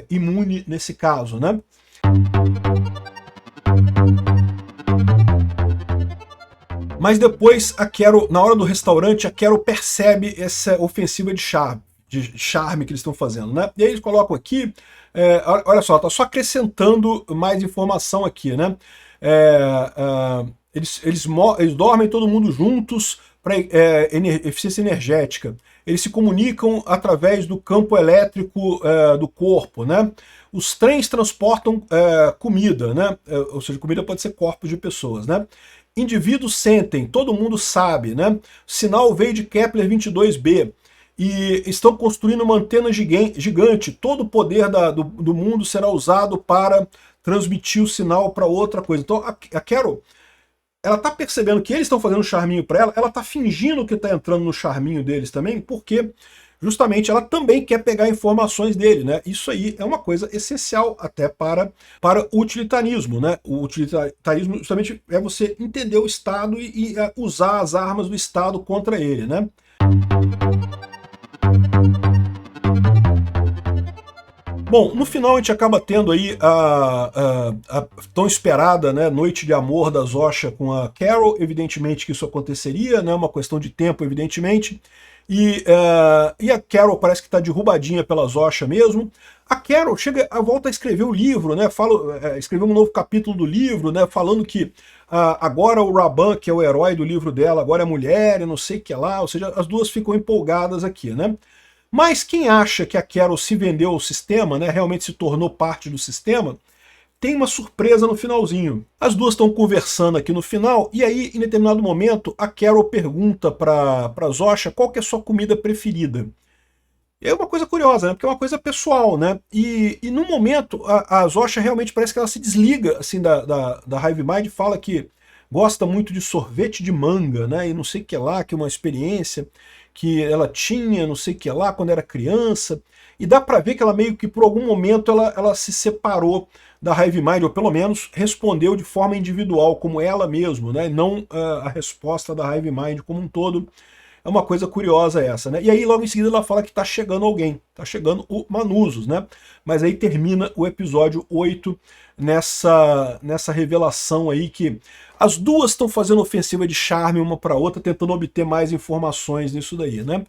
imune nesse caso, né? Mas depois a Carol, na hora do restaurante, a Carol percebe essa ofensiva de charme que eles estão fazendo, né? E aí eles colocam aqui, olha só, tá só acrescentando mais informação aqui, né? Eles dormem todo mundo juntos para eficiência energética. Eles se comunicam através do campo elétrico do corpo, né? Os trens transportam comida, né? Ou seja, comida pode ser corpos de pessoas, né? Indivíduos sentem, todo mundo sabe, né? O sinal veio de Kepler 22b. E estão construindo uma antena gigante. Todo o poder do mundo será usado para transmitir o sinal para outra coisa. Então a Carol, ela tá percebendo que eles estão fazendo um charminho para ela tá fingindo que tá entrando no charminho deles também, porque justamente ela também quer pegar informações dele, né? Isso aí é uma coisa essencial até para o utilitarismo, né? O utilitarismo justamente é você entender o Estado e usar as armas do Estado contra ele, né? Bom, no final a gente acaba tendo aí a tão esperada, né, noite de amor da Zosha com a Carol. Evidentemente que isso aconteceria, né, uma questão de tempo, evidentemente. E a Carol parece que está derrubadinha pela Zosha mesmo. A Carol volta a escrever o livro, né, escreveu um novo capítulo do livro, né, falando que agora o Raban, que é o herói do livro dela, agora é mulher e não sei o que lá, ou seja, as duas ficam empolgadas aqui, né. Mas quem acha que a Carol se vendeu ao sistema, né, realmente se tornou parte do sistema, tem uma surpresa no finalzinho. As duas estão conversando aqui no final, e aí, em determinado momento, a Carol pergunta para Zosha qual que é a sua comida preferida. E é uma coisa curiosa, né, porque é uma coisa pessoal, né? E no momento, a Zosha realmente parece que ela se desliga assim, da Hive Mind e fala que gosta muito de sorvete de manga, né? E não sei o que lá, que é uma experiência que ela tinha, não sei o que lá, quando era criança, e dá pra ver que ela meio que por algum momento ela se separou da Hive Mind, ou pelo menos respondeu de forma individual, como ela mesma, né? Não a resposta da Hive Mind como um todo. É uma coisa curiosa essa, né? E aí logo em seguida ela fala que tá chegando alguém, tá chegando o Manuzos, né? Mas aí termina o episódio 8 nessa revelação aí que as duas estão fazendo ofensiva de charme uma para outra, tentando obter mais informações nisso daí, né?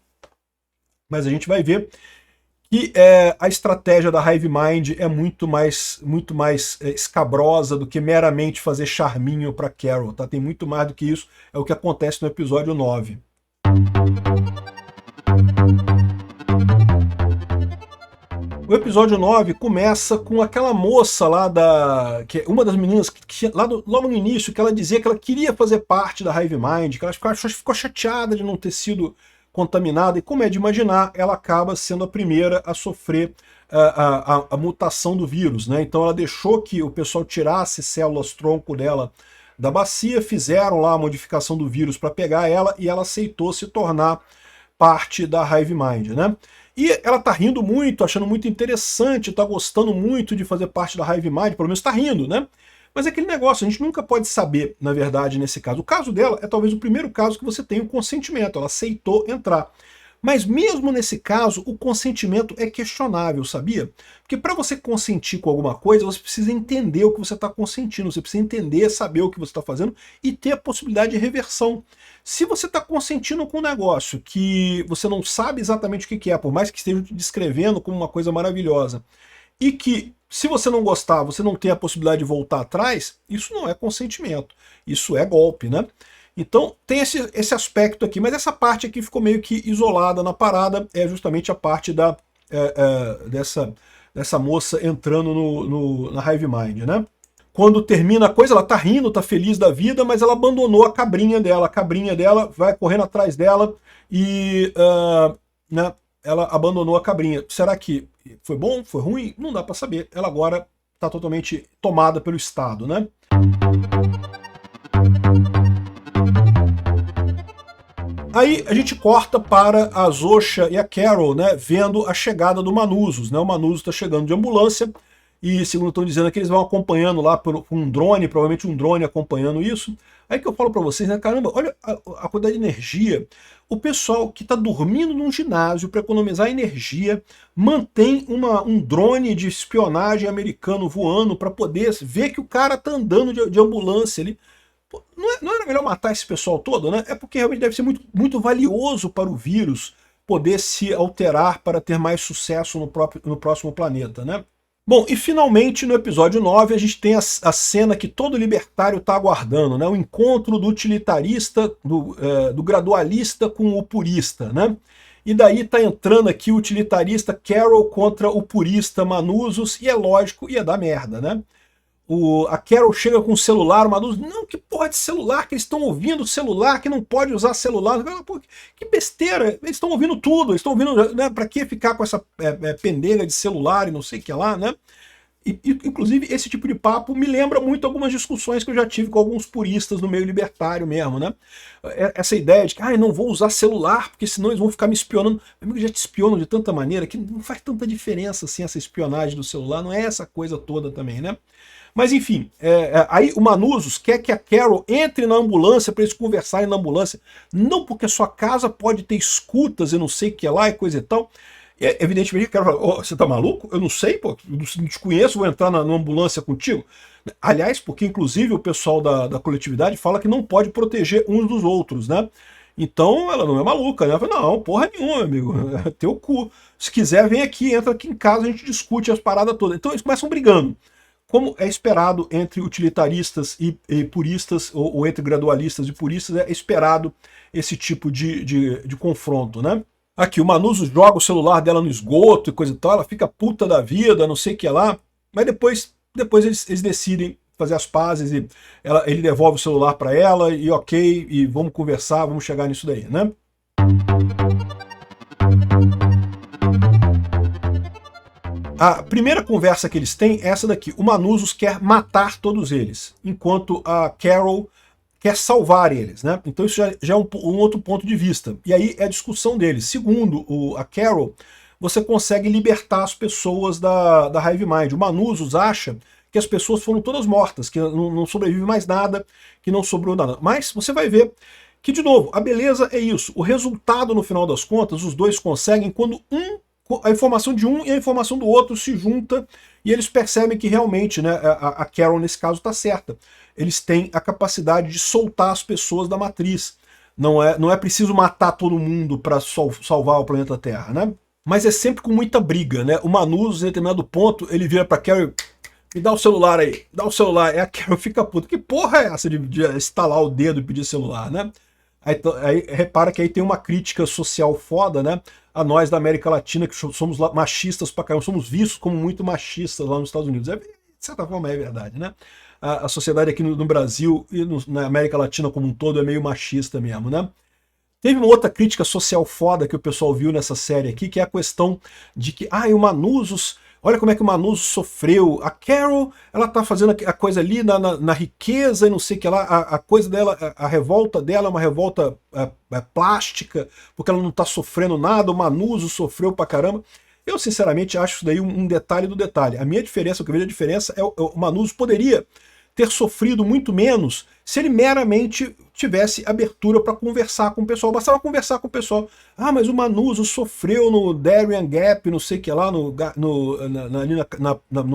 Mas a gente vai ver que a estratégia da Hive Mind é muito mais escabrosa do que meramente fazer charminho para Carol, tá? Tem muito mais do que isso, é o que acontece no episódio 9. O episódio 9 começa com aquela moça lá que é uma das meninas que logo no início, que ela dizia que ela queria fazer parte da Hive Mind, que ela ficou chateada de não ter sido contaminada, e como é de imaginar, ela acaba sendo a primeira a sofrer a mutação do vírus, né? Então ela deixou que o pessoal tirasse células-tronco dela da bacia, fizeram lá a modificação do vírus para pegar ela, e ela aceitou se tornar parte da Hive Mind, né? E ela tá rindo muito, achando muito interessante, tá gostando muito de fazer parte da Hive Mind, pelo menos tá rindo, né? Mas é aquele negócio, a gente nunca pode saber, na verdade, nesse caso. O caso dela é talvez o primeiro caso que você tem o consentimento, ela aceitou entrar. Mas mesmo nesse caso, o consentimento é questionável, sabia? Porque para você consentir com alguma coisa, você precisa entender o que você está consentindo, você precisa entender, saber o que você está fazendo e ter a possibilidade de reversão. Se você está consentindo com um negócio que você não sabe exatamente o que é, por mais que esteja te descrevendo como uma coisa maravilhosa, e que, se você não gostar, você não tem a possibilidade de voltar atrás, isso não é consentimento, isso é golpe, né? Então tem esse aspecto aqui, mas essa parte aqui ficou meio que isolada na parada, é justamente a parte dessa moça entrando na Hive Mind, né? Quando termina a coisa, ela tá rindo, tá feliz da vida, mas ela abandonou a cabrinha dela vai correndo atrás dela e né, ela abandonou a cabrinha. Será que foi bom? Foi ruim? Não dá para saber. Ela agora está totalmente tomada pelo Estado, né? Aí a gente corta para a Zosha e a Carol, né, vendo a chegada do Manusos, né? O Manuso está chegando de ambulância e, segundo estão dizendo, que eles vão acompanhando lá por um drone, provavelmente um drone acompanhando isso. Aí que eu falo para vocês, né, caramba, olha a quantidade de energia. O pessoal que está dormindo num ginásio para economizar energia mantém um drone de espionagem americano voando para poder ver que o cara está andando de ambulância ali. Pô, não era melhor matar esse pessoal todo, né? É porque realmente deve ser muito, muito valioso para o vírus poder se alterar para ter mais sucesso no próximo planeta, né? Bom, e finalmente no episódio 9 a gente tem a cena que todo libertário está aguardando, né? O encontro do utilitarista, do gradualista com o purista, né? E daí tá entrando aqui o utilitarista Carol contra o purista Manusos, e é lógico, ia dar merda, né? A Carol chega com o celular, o Manusos, não, que porra de celular, que eles estão ouvindo celular, que não pode usar celular. Pô, que besteira, eles estão ouvindo tudo, eles estão ouvindo, né, pra que ficar com essa pendelha de celular e não sei o que lá, né? Inclusive, esse tipo de papo me lembra muito algumas discussões que eu já tive com alguns puristas no meio libertário mesmo, né? Essa ideia de que, não vou usar celular, porque senão eles vão ficar me espionando. Meu amigo, já te espionam de tanta maneira que não faz tanta diferença assim essa espionagem do celular, não é essa coisa toda também, né? Mas enfim, aí o Manusos quer que a Carol entre na ambulância para eles conversarem na ambulância, não porque a sua casa pode ter escutas e não sei o que lá e coisa e tal. Evidentemente, a Carol fala, você tá maluco? Eu não sei, pô, eu não te conheço, vou entrar na ambulância contigo. Aliás, porque inclusive o pessoal da coletividade fala que não pode proteger uns dos outros, né? Então ela não é maluca, né? Ela fala, não, porra nenhuma, amigo, é teu cu. Se quiser, vem aqui, entra aqui em casa, a gente discute as paradas todas. Então eles começam brigando. Como é esperado entre utilitaristas e puristas, ou entre gradualistas e puristas, é esperado esse tipo de confronto, né? Aqui, o Manuso joga o celular dela no esgoto e coisa e tal, ela fica puta da vida, não sei o que lá, mas depois eles decidem fazer as pazes e ele devolve o celular para ela e ok, e vamos conversar, vamos chegar nisso daí, né? A primeira conversa que eles têm é essa daqui. O Manusos quer matar todos eles, enquanto a Carol quer salvar eles, né? Então isso já é um outro ponto de vista. E aí é a discussão deles. Segundo a Carol, você consegue libertar as pessoas da Hive Mind. O Manusos acha que as pessoas foram todas mortas, que não sobrevive mais nada, que não sobrou nada. Mas você vai ver que, de novo, a beleza é isso. O resultado, no final das contas, os dois conseguem quando a informação de um e a informação do outro se junta e eles percebem que realmente, né, a Carol nesse caso está certa. Eles têm a capacidade de soltar as pessoas da matriz. Não é preciso matar todo mundo para salvar o planeta Terra, né? Mas é sempre com muita briga, né? O Manusos, em determinado ponto, ele vira para Carol, me dá o celular aí, dá o celular. E a Carol fica puta. Que porra é essa de estalar o dedo e pedir celular, né? Aí repara que aí tem uma crítica social foda, né? A nós da América Latina, que somos machistas pra caramba, somos vistos como muito machistas lá nos Estados Unidos. De certa forma é verdade, né? A sociedade aqui no Brasil e na América Latina como um todo é meio machista mesmo, né? Teve uma outra crítica social foda que o pessoal viu nessa série aqui, que é a questão de que, o Manusos, olha como é que o Manuso sofreu. A Carol, ela tá fazendo a coisa ali na riqueza e não sei o que lá. A coisa dela, a revolta dela é uma revolta plástica, porque ela não tá sofrendo nada. O Manuso sofreu pra caramba. Eu, sinceramente, acho isso daí um detalhe do detalhe. A minha diferença, o que eu vejo a diferença é o Manuso poderia ter sofrido muito menos se ele meramente tivesse abertura para conversar com o pessoal. Bastava conversar com o pessoal. Mas o Manuso sofreu no Darien Gap, não sei o que lá, no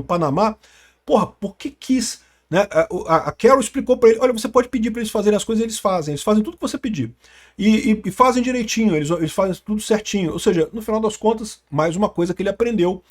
Panamá. Porra, por que quis? Né? A Carol explicou para ele, olha, você pode pedir para eles fazerem as coisas, eles fazem tudo que você pedir. E fazem direitinho, eles fazem tudo certinho. Ou seja, no final das contas, mais uma coisa que ele aprendeu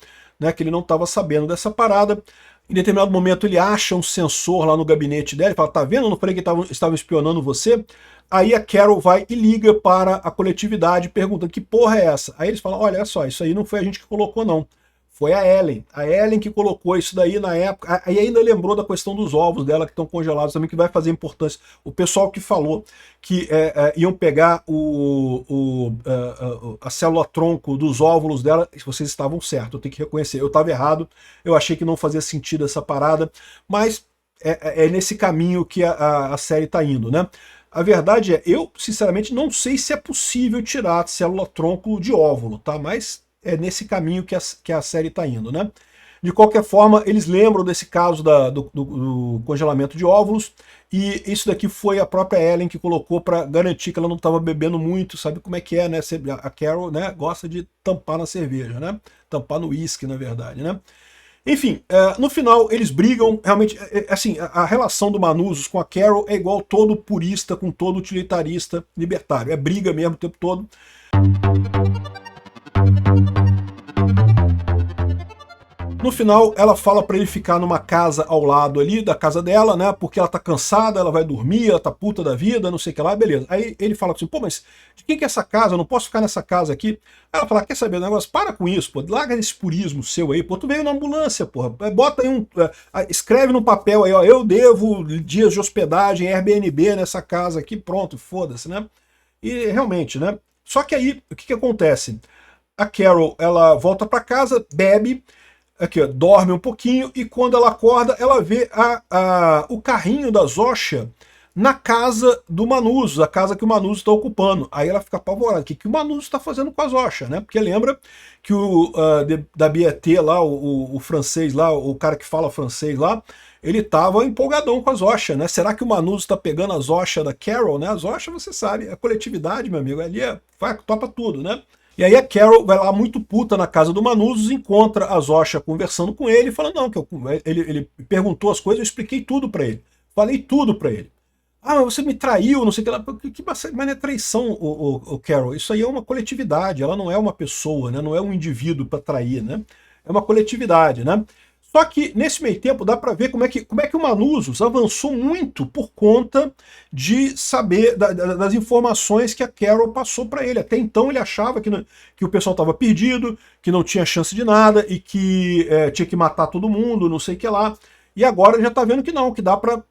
né, que ele não estava sabendo dessa parada. Em determinado momento ele acha um sensor lá no gabinete dela, e fala, tá vendo? Eu não falei que estavam espionando você? Aí a Carol vai e liga para a coletividade perguntando que porra é essa? Aí eles falam, olha só, isso aí não foi a gente que colocou não. Foi a Ellen que colocou isso daí na época, aí ainda lembrou da questão dos ovos dela que estão congelados também, que vai fazer importância. O pessoal que falou que iam pegar a célula-tronco dos óvulos dela, vocês estavam certos, eu tenho que reconhecer. Eu estava errado, eu achei que não fazia sentido essa parada, mas é nesse caminho que a série está indo, né? A verdade é, eu sinceramente não sei se é possível tirar a célula-tronco de óvulo, tá? Mas é nesse caminho que a série está indo, né? De qualquer forma, eles lembram desse caso do congelamento de óvulos, e isso daqui foi a própria Ellen que colocou para garantir que ela não estava bebendo muito, sabe como é que é, né? A Carol, né, gosta de tampar na cerveja, né? Tampar no uísque, na verdade, né? Enfim, no final eles brigam, realmente, assim, a relação do Manuzos com a Carol é igual todo purista com todo utilitarista libertário, é briga mesmo o tempo todo. No final, ela fala para ele ficar numa casa ao lado ali da casa dela, né? Porque ela tá cansada, ela vai dormir, ela tá puta da vida, não sei o que lá, beleza. Aí ele fala assim, pô, mas de quem que é essa casa? Eu não posso ficar nessa casa aqui. Aí ela fala, quer saber do negócio? Para com isso, pô, larga esse purismo seu aí, pô, tu veio na ambulância, porra. Bota aí escreve no papel aí, ó, eu devo dias de hospedagem, Airbnb nessa casa aqui, pronto, foda-se, né? E realmente, né? Só que aí, o que acontece? A Carol, ela volta para casa, bebe, aqui, ó, dorme um pouquinho, e quando ela acorda, ela vê o carrinho da Zosha na casa do Manuzos, a casa que o Manuzos está ocupando. Aí ela fica apavorada. O que o Manuzos está fazendo com a Zosha, né? Porque lembra que da BET lá, o francês lá, o cara que fala francês lá, ele estava empolgadão com a Zosha, né? Será que o Manuzos está pegando a Zosha da Carol, né? A Zosha, você sabe, a coletividade, meu amigo, ali topa tudo, né? E aí a Carol vai lá muito puta na casa do Manuzos, encontra a Zosha conversando com ele, e fala, não, ele perguntou as coisas, eu expliquei tudo pra ele. Falei tudo pra ele. Ah, mas você me traiu, não sei o que lá. Mas não é traição, o Carol. Isso aí é uma coletividade, ela não é uma pessoa, né? Não é um indivíduo pra trair, né? É uma coletividade, né? Só que, nesse meio tempo, dá para ver como é que o Manuzos avançou muito por conta de saber das informações que a Carol passou para ele. Até então ele achava que o pessoal estava perdido, que não tinha chance de nada e que tinha que matar todo mundo, não sei o que lá. E agora ele já está vendo que não, que dá para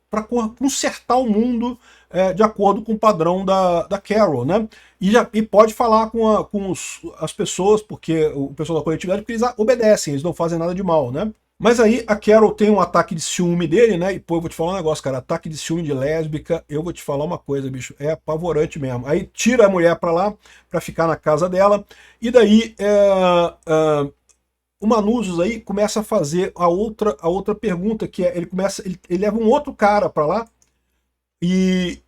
consertar o mundo de acordo com o padrão da Carol, né? E pode falar com as pessoas, porque o pessoal da coletividade, porque eles obedecem, eles não fazem nada de mal, né? Mas aí a Carol tem um ataque de ciúme dele, né? E pô, eu vou te falar um negócio, cara. Ataque de ciúme de lésbica, eu vou te falar uma coisa, bicho. É apavorante mesmo. Aí tira a mulher pra lá, pra ficar na casa dela. E daí o Manuzos aí começa a fazer a outra pergunta, que é, ele leva um outro cara pra lá e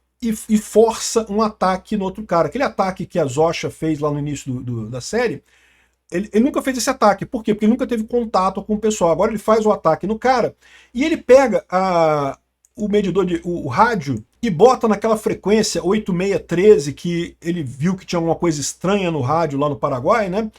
força um ataque no outro cara. Aquele ataque que a Zosha fez lá no início da série, ele nunca fez esse ataque. Por quê? Porque ele nunca teve contato com o pessoal. Agora ele faz o ataque no cara e ele pega o medidor, o rádio, e bota naquela frequência 8613, que ele viu que tinha alguma coisa estranha no rádio lá no Paraguai, né?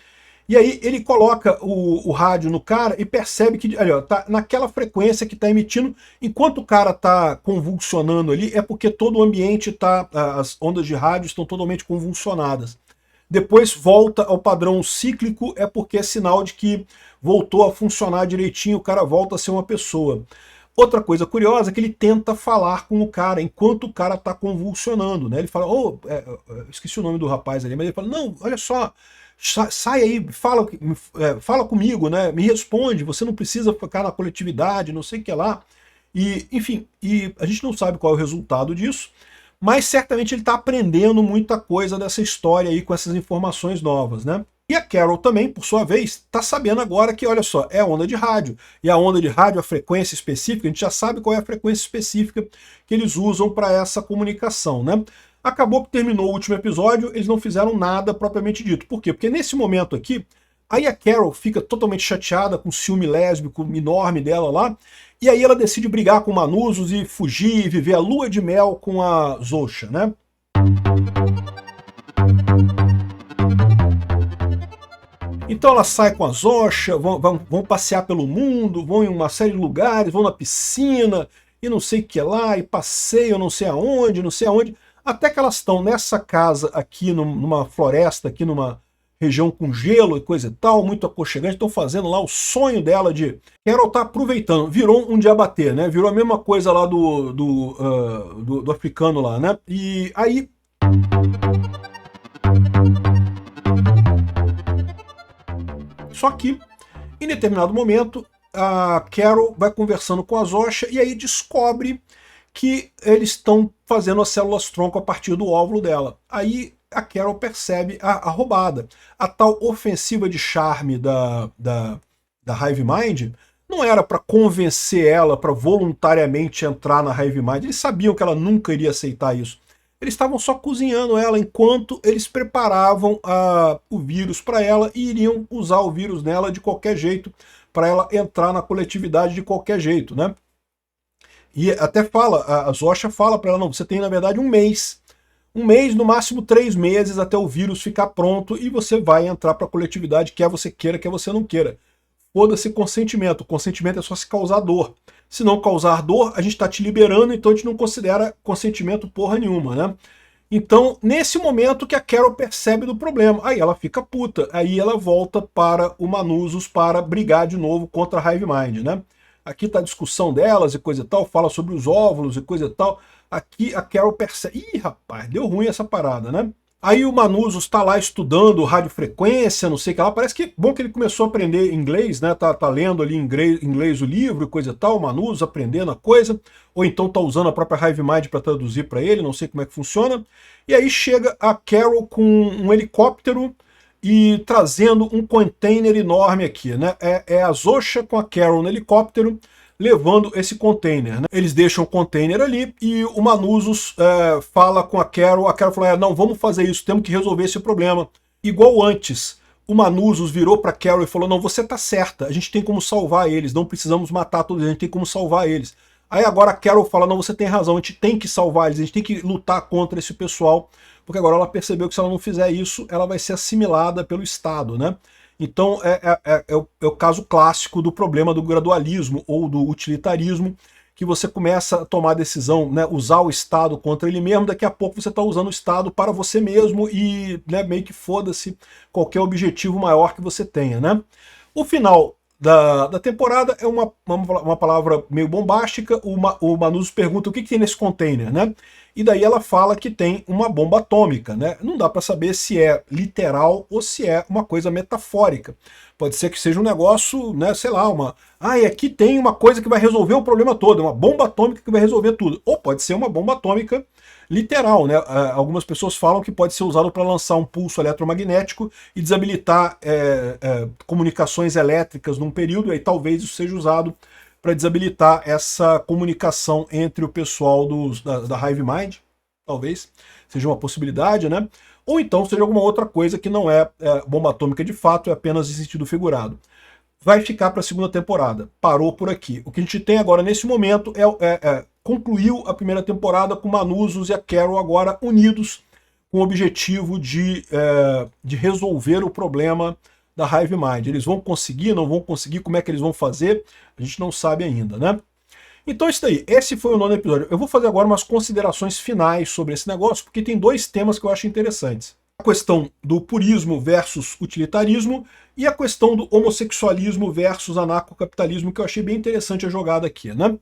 E aí ele coloca o rádio no cara e percebe que ali, ó, tá naquela frequência que está emitindo. Enquanto o cara está convulsionando ali, é porque todo o ambiente as ondas de rádio estão totalmente convulsionadas. Depois volta ao padrão cíclico, é porque é sinal de que voltou a funcionar direitinho, o cara volta a ser uma pessoa. Outra coisa curiosa é que ele tenta falar com o cara enquanto o cara está convulsionando, né? Ele fala, esqueci o nome do rapaz ali, mas ele fala, não, olha só, sai aí, fala comigo, né? Me responde, você não precisa ficar na coletividade, não sei o que lá. E, enfim, a gente não sabe qual é o resultado disso, mas certamente ele está aprendendo muita coisa dessa história aí com essas informações novas, né? E a Carol também, por sua vez, está sabendo agora que, olha só, é a onda de rádio. E a onda de rádio, a frequência específica, a gente já sabe qual é a frequência específica que eles usam para essa comunicação, né? Acabou que terminou o último episódio, eles não fizeram nada propriamente dito. Por quê? Porque nesse momento aqui, aí a Carol fica totalmente chateada com o ciúme lésbico enorme dela lá, e aí ela decide brigar com o Manuzos e fugir e viver a lua de mel com a Zosha, né? Então ela sai com a Zosha, vão passear pelo mundo, vão em uma série de lugares, vão na piscina, e não sei o que lá, e passeiam não sei aonde, até que elas estão nessa casa aqui, numa floresta, aqui numa região com gelo e coisa e tal, muito aconchegante, estão fazendo lá o sonho dela de... Carol tá aproveitando, virou um diabatê, né? Virou a mesma coisa lá do africano lá, né? E aí... Só que, em determinado momento, a Carol vai conversando com a Zosha e aí descobre que eles estão fazendo as células-tronco a partir do óvulo dela. Aí a Carol percebe a roubada. A tal ofensiva de charme da Hive Mind não era para convencer ela para voluntariamente entrar na Hive Mind. Eles sabiam que ela nunca iria aceitar isso. Eles estavam só cozinhando ela enquanto eles preparavam o vírus para ela e iriam usar o vírus nela de qualquer jeito, para ela entrar na coletividade de qualquer jeito, né? E até fala, a Zosha fala para ela, não, você tem na verdade um mês, no máximo 3 meses até o vírus ficar pronto e você vai entrar para a coletividade, quer você queira, quer você não queira. Foda-se consentimento, o consentimento é só se causar dor. Se não causar dor, a gente está te liberando, então a gente não considera consentimento porra nenhuma, né? Então, nesse momento que a Carol percebe do problema, aí ela fica puta, aí ela volta para o Manusos para brigar de novo contra a Hive Mind, né? Aqui tá a discussão delas e coisa e tal, fala sobre os óvulos e coisa e tal. Aqui a Carol percebe, ih rapaz, deu ruim essa parada, né? Aí o Manusos está lá estudando radiofrequência, não sei o que lá. Parece que bom que ele começou a aprender inglês, né? Tá lendo ali em inglês o livro e coisa e tal, o Manusos aprendendo a coisa. Ou então tá usando a própria Hive Mind para traduzir para ele, não sei como é que funciona. E aí chega a Carol com um helicóptero e trazendo um container enorme aqui, né? É a Zosha com a Carol no helicóptero, levando esse container, né? Eles deixam o container ali e o Manusos fala com a Carol fala, não, vamos fazer isso, temos que resolver esse problema. Igual antes, o Manusos virou para Carol e falou, não, você tá certa, a gente tem como salvar eles, não precisamos matar todos, a gente tem como salvar eles. Aí agora a Carol fala, não, você tem razão, a gente tem que salvar eles, a gente tem que lutar contra esse pessoal, porque agora ela percebeu que se ela não fizer isso, ela vai ser assimilada pelo Estado, né? Então é o caso clássico do problema do gradualismo ou do utilitarismo, que você começa a tomar a decisão, né, usar o Estado contra ele mesmo, daqui a pouco você está usando o Estado para você mesmo e, né, meio que foda-se qualquer objetivo maior que você tenha, né? O final da temporada é uma palavra meio bombástica, o Manusos pergunta o que tem nesse container, né? E daí ela fala que tem uma bomba atômica, né? Não dá para saber se é literal ou se é uma coisa metafórica. Pode ser que seja um negócio, né, sei lá, aqui tem uma coisa que vai resolver o problema todo, uma bomba atômica que vai resolver tudo. Ou pode ser uma bomba atômica literal, né? Algumas pessoas falam que pode ser usado para lançar um pulso eletromagnético e desabilitar comunicações elétricas num período, e aí talvez isso seja usado para desabilitar essa comunicação entre o pessoal da Hive Mind, talvez seja uma possibilidade, né? Ou então seja alguma outra coisa que não é bomba atômica de fato, é apenas em sentido figurado. Vai ficar para a segunda temporada, parou por aqui. O que a gente tem agora nesse momento concluiu a primeira temporada com Manusos e a Carol agora unidos com o objetivo de resolver o problema da Hive Mind. Eles vão conseguir, não vão conseguir, como é que eles vão fazer? A gente não sabe ainda, né? Então é isso daí, esse foi o 9º episódio. Eu vou fazer agora umas considerações finais sobre esse negócio, porque tem 2 temas que eu acho interessantes. A questão do purismo versus utilitarismo e a questão do homossexualismo versus anarcocapitalismo, que eu achei bem interessante a jogada aqui, né?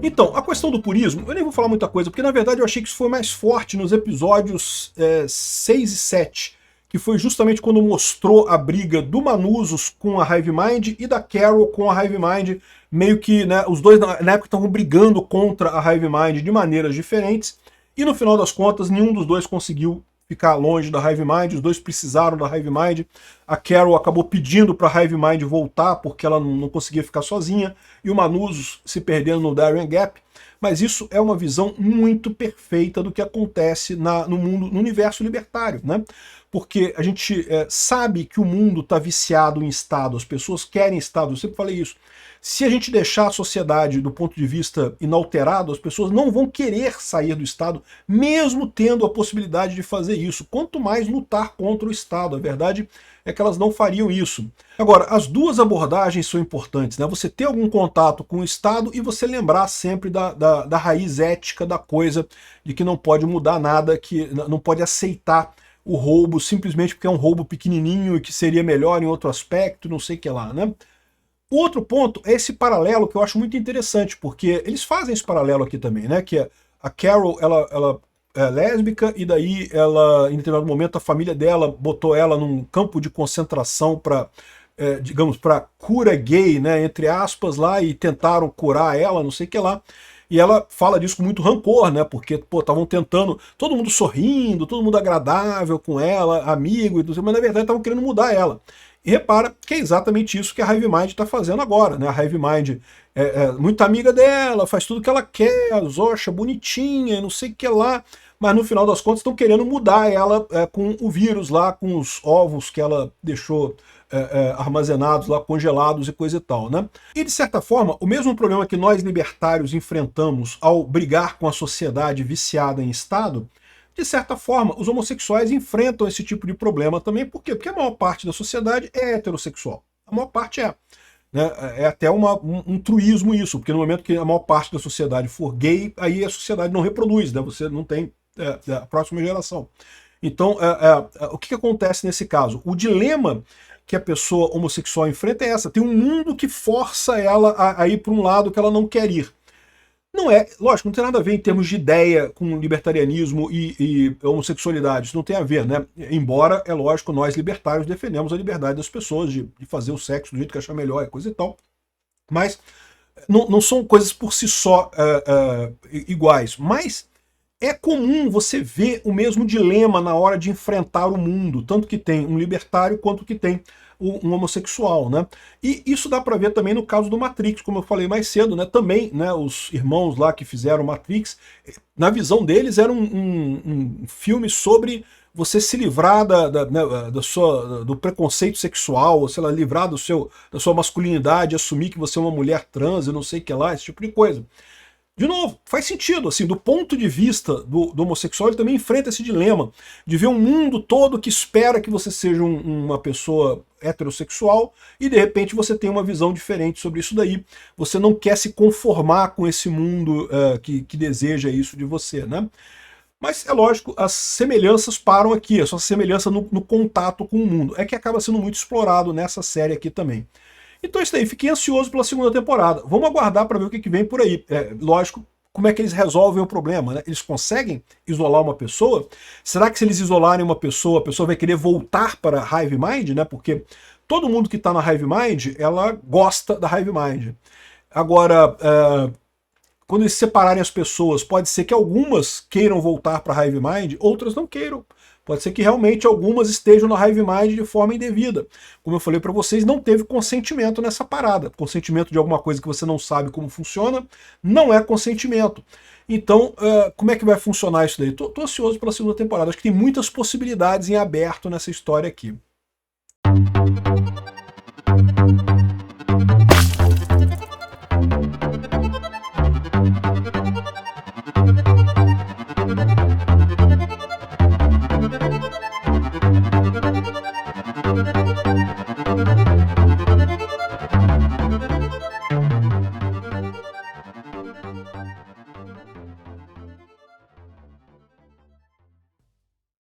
Então, a questão do purismo, eu nem vou falar muita coisa, porque na verdade eu achei que isso foi mais forte nos episódios 6 e 7, que foi justamente quando mostrou a briga do Manusos com a Hive Mind e da Carol com a Hive Mind, meio que, né, os dois na época estavam brigando contra a Hive Mind de maneiras diferentes, e no final das contas nenhum dos dois conseguiu ficar longe da Hive Mind, os dois precisaram da Hive Mind, a Carol acabou pedindo para a Hive Mind voltar porque ela não conseguia ficar sozinha, e o Manusos se perdendo no Darien Gap, mas isso é uma visão muito perfeita do que acontece no mundo, no universo libertário, né? porque a gente sabe que o mundo está viciado em Estado, as pessoas querem Estado, eu sempre falei isso. Se a gente deixar a sociedade do ponto de vista inalterado, as pessoas não vão querer sair do Estado, mesmo tendo a possibilidade de fazer isso. Quanto mais lutar contra o Estado, a verdade é que elas não fariam isso. Agora, as duas abordagens são importantes, né? Você ter algum contato com o Estado e você lembrar sempre da raiz ética da coisa, de que não pode mudar nada, que não pode aceitar o roubo simplesmente porque é um roubo pequenininho e que seria melhor em outro aspecto, não sei o que lá, né? O outro ponto é esse paralelo que eu acho muito interessante, porque eles fazem esse paralelo aqui também, né? Que a Carol, ela é lésbica e daí ela, em determinado momento, a família dela botou ela num campo de concentração para, digamos, para cura gay, né? Entre aspas lá, e tentaram curar ela, não sei o que lá. E ela fala disso com muito rancor, né? Porque, pô, estavam tentando, todo mundo sorrindo, todo mundo agradável com ela, amigo, mas na verdade estavam querendo mudar ela. E repara que é exatamente isso que a Hive Mind está fazendo agora, né? A Hive Mind é muito amiga dela, faz tudo que ela quer, a Zosha bonitinha, não sei o que lá, mas no final das contas estão querendo mudar ela com o vírus lá, com os ovos que ela deixou armazenados lá, congelados e coisa e tal, né? E de certa forma, o mesmo problema que nós libertários enfrentamos ao brigar com a sociedade viciada em Estado, de certa forma, os homossexuais enfrentam esse tipo de problema também. Por quê? Porque a maior parte da sociedade é heterossexual. A maior parte é. Né? É até um truísmo isso, porque no momento que a maior parte da sociedade for gay, aí a sociedade não reproduz, né? Você não tem a próxima geração. Então, o que acontece nesse caso? O dilema que a pessoa homossexual enfrenta é essa. Tem um mundo que força ela a ir para um lado que ela não quer ir. Não é, lógico, não tem nada a ver em termos de ideia com libertarianismo e homossexualidade, isso não tem a ver, né? Embora, é lógico, nós libertários defendemos a liberdade das pessoas de fazer o sexo do jeito que achar melhor e coisa e tal, mas não são coisas por si só iguais, mas é comum você ver o mesmo dilema na hora de enfrentar o mundo, tanto que tem um libertário quanto que tem um homossexual, né? E isso dá para ver também no caso do Matrix, como eu falei mais cedo, né? Também, né, os irmãos lá que fizeram Matrix, na visão deles era um filme sobre você se livrar do preconceito sexual, ou sei lá, livrar da sua masculinidade, assumir que você é uma mulher trans e não sei o que lá, esse tipo de coisa. De novo, faz sentido, assim, do ponto de vista do homossexual, ele também enfrenta esse dilema de ver um mundo todo que espera que você seja uma pessoa heterossexual e de repente você tem uma visão diferente sobre isso daí. Você não quer se conformar com esse mundo que deseja isso de você, né? Mas é lógico, as semelhanças param aqui, a sua semelhança no contato com o mundo. É que acaba sendo muito explorado nessa série aqui também. Então é isso aí, fiquei ansioso pela segunda temporada. Vamos aguardar para ver o que vem por aí. Lógico, como é que eles resolvem o problema, né? Eles conseguem isolar uma pessoa? Será que se eles isolarem uma pessoa, a pessoa vai querer voltar para a Hive Mind, né? Porque todo mundo que está na Hive Mind, ela gosta da Hive Mind. Agora, quando eles separarem as pessoas, pode ser que algumas queiram voltar para a Hive Mind, outras não queiram. Pode ser que realmente algumas estejam na Hive Mind de forma indevida. Como eu falei para vocês, não teve consentimento nessa parada. Consentimento de alguma coisa que você não sabe como funciona, não é consentimento. Então, como é que vai funcionar isso daí? Tô ansioso pela segunda temporada. Acho que tem muitas possibilidades em aberto nessa história aqui.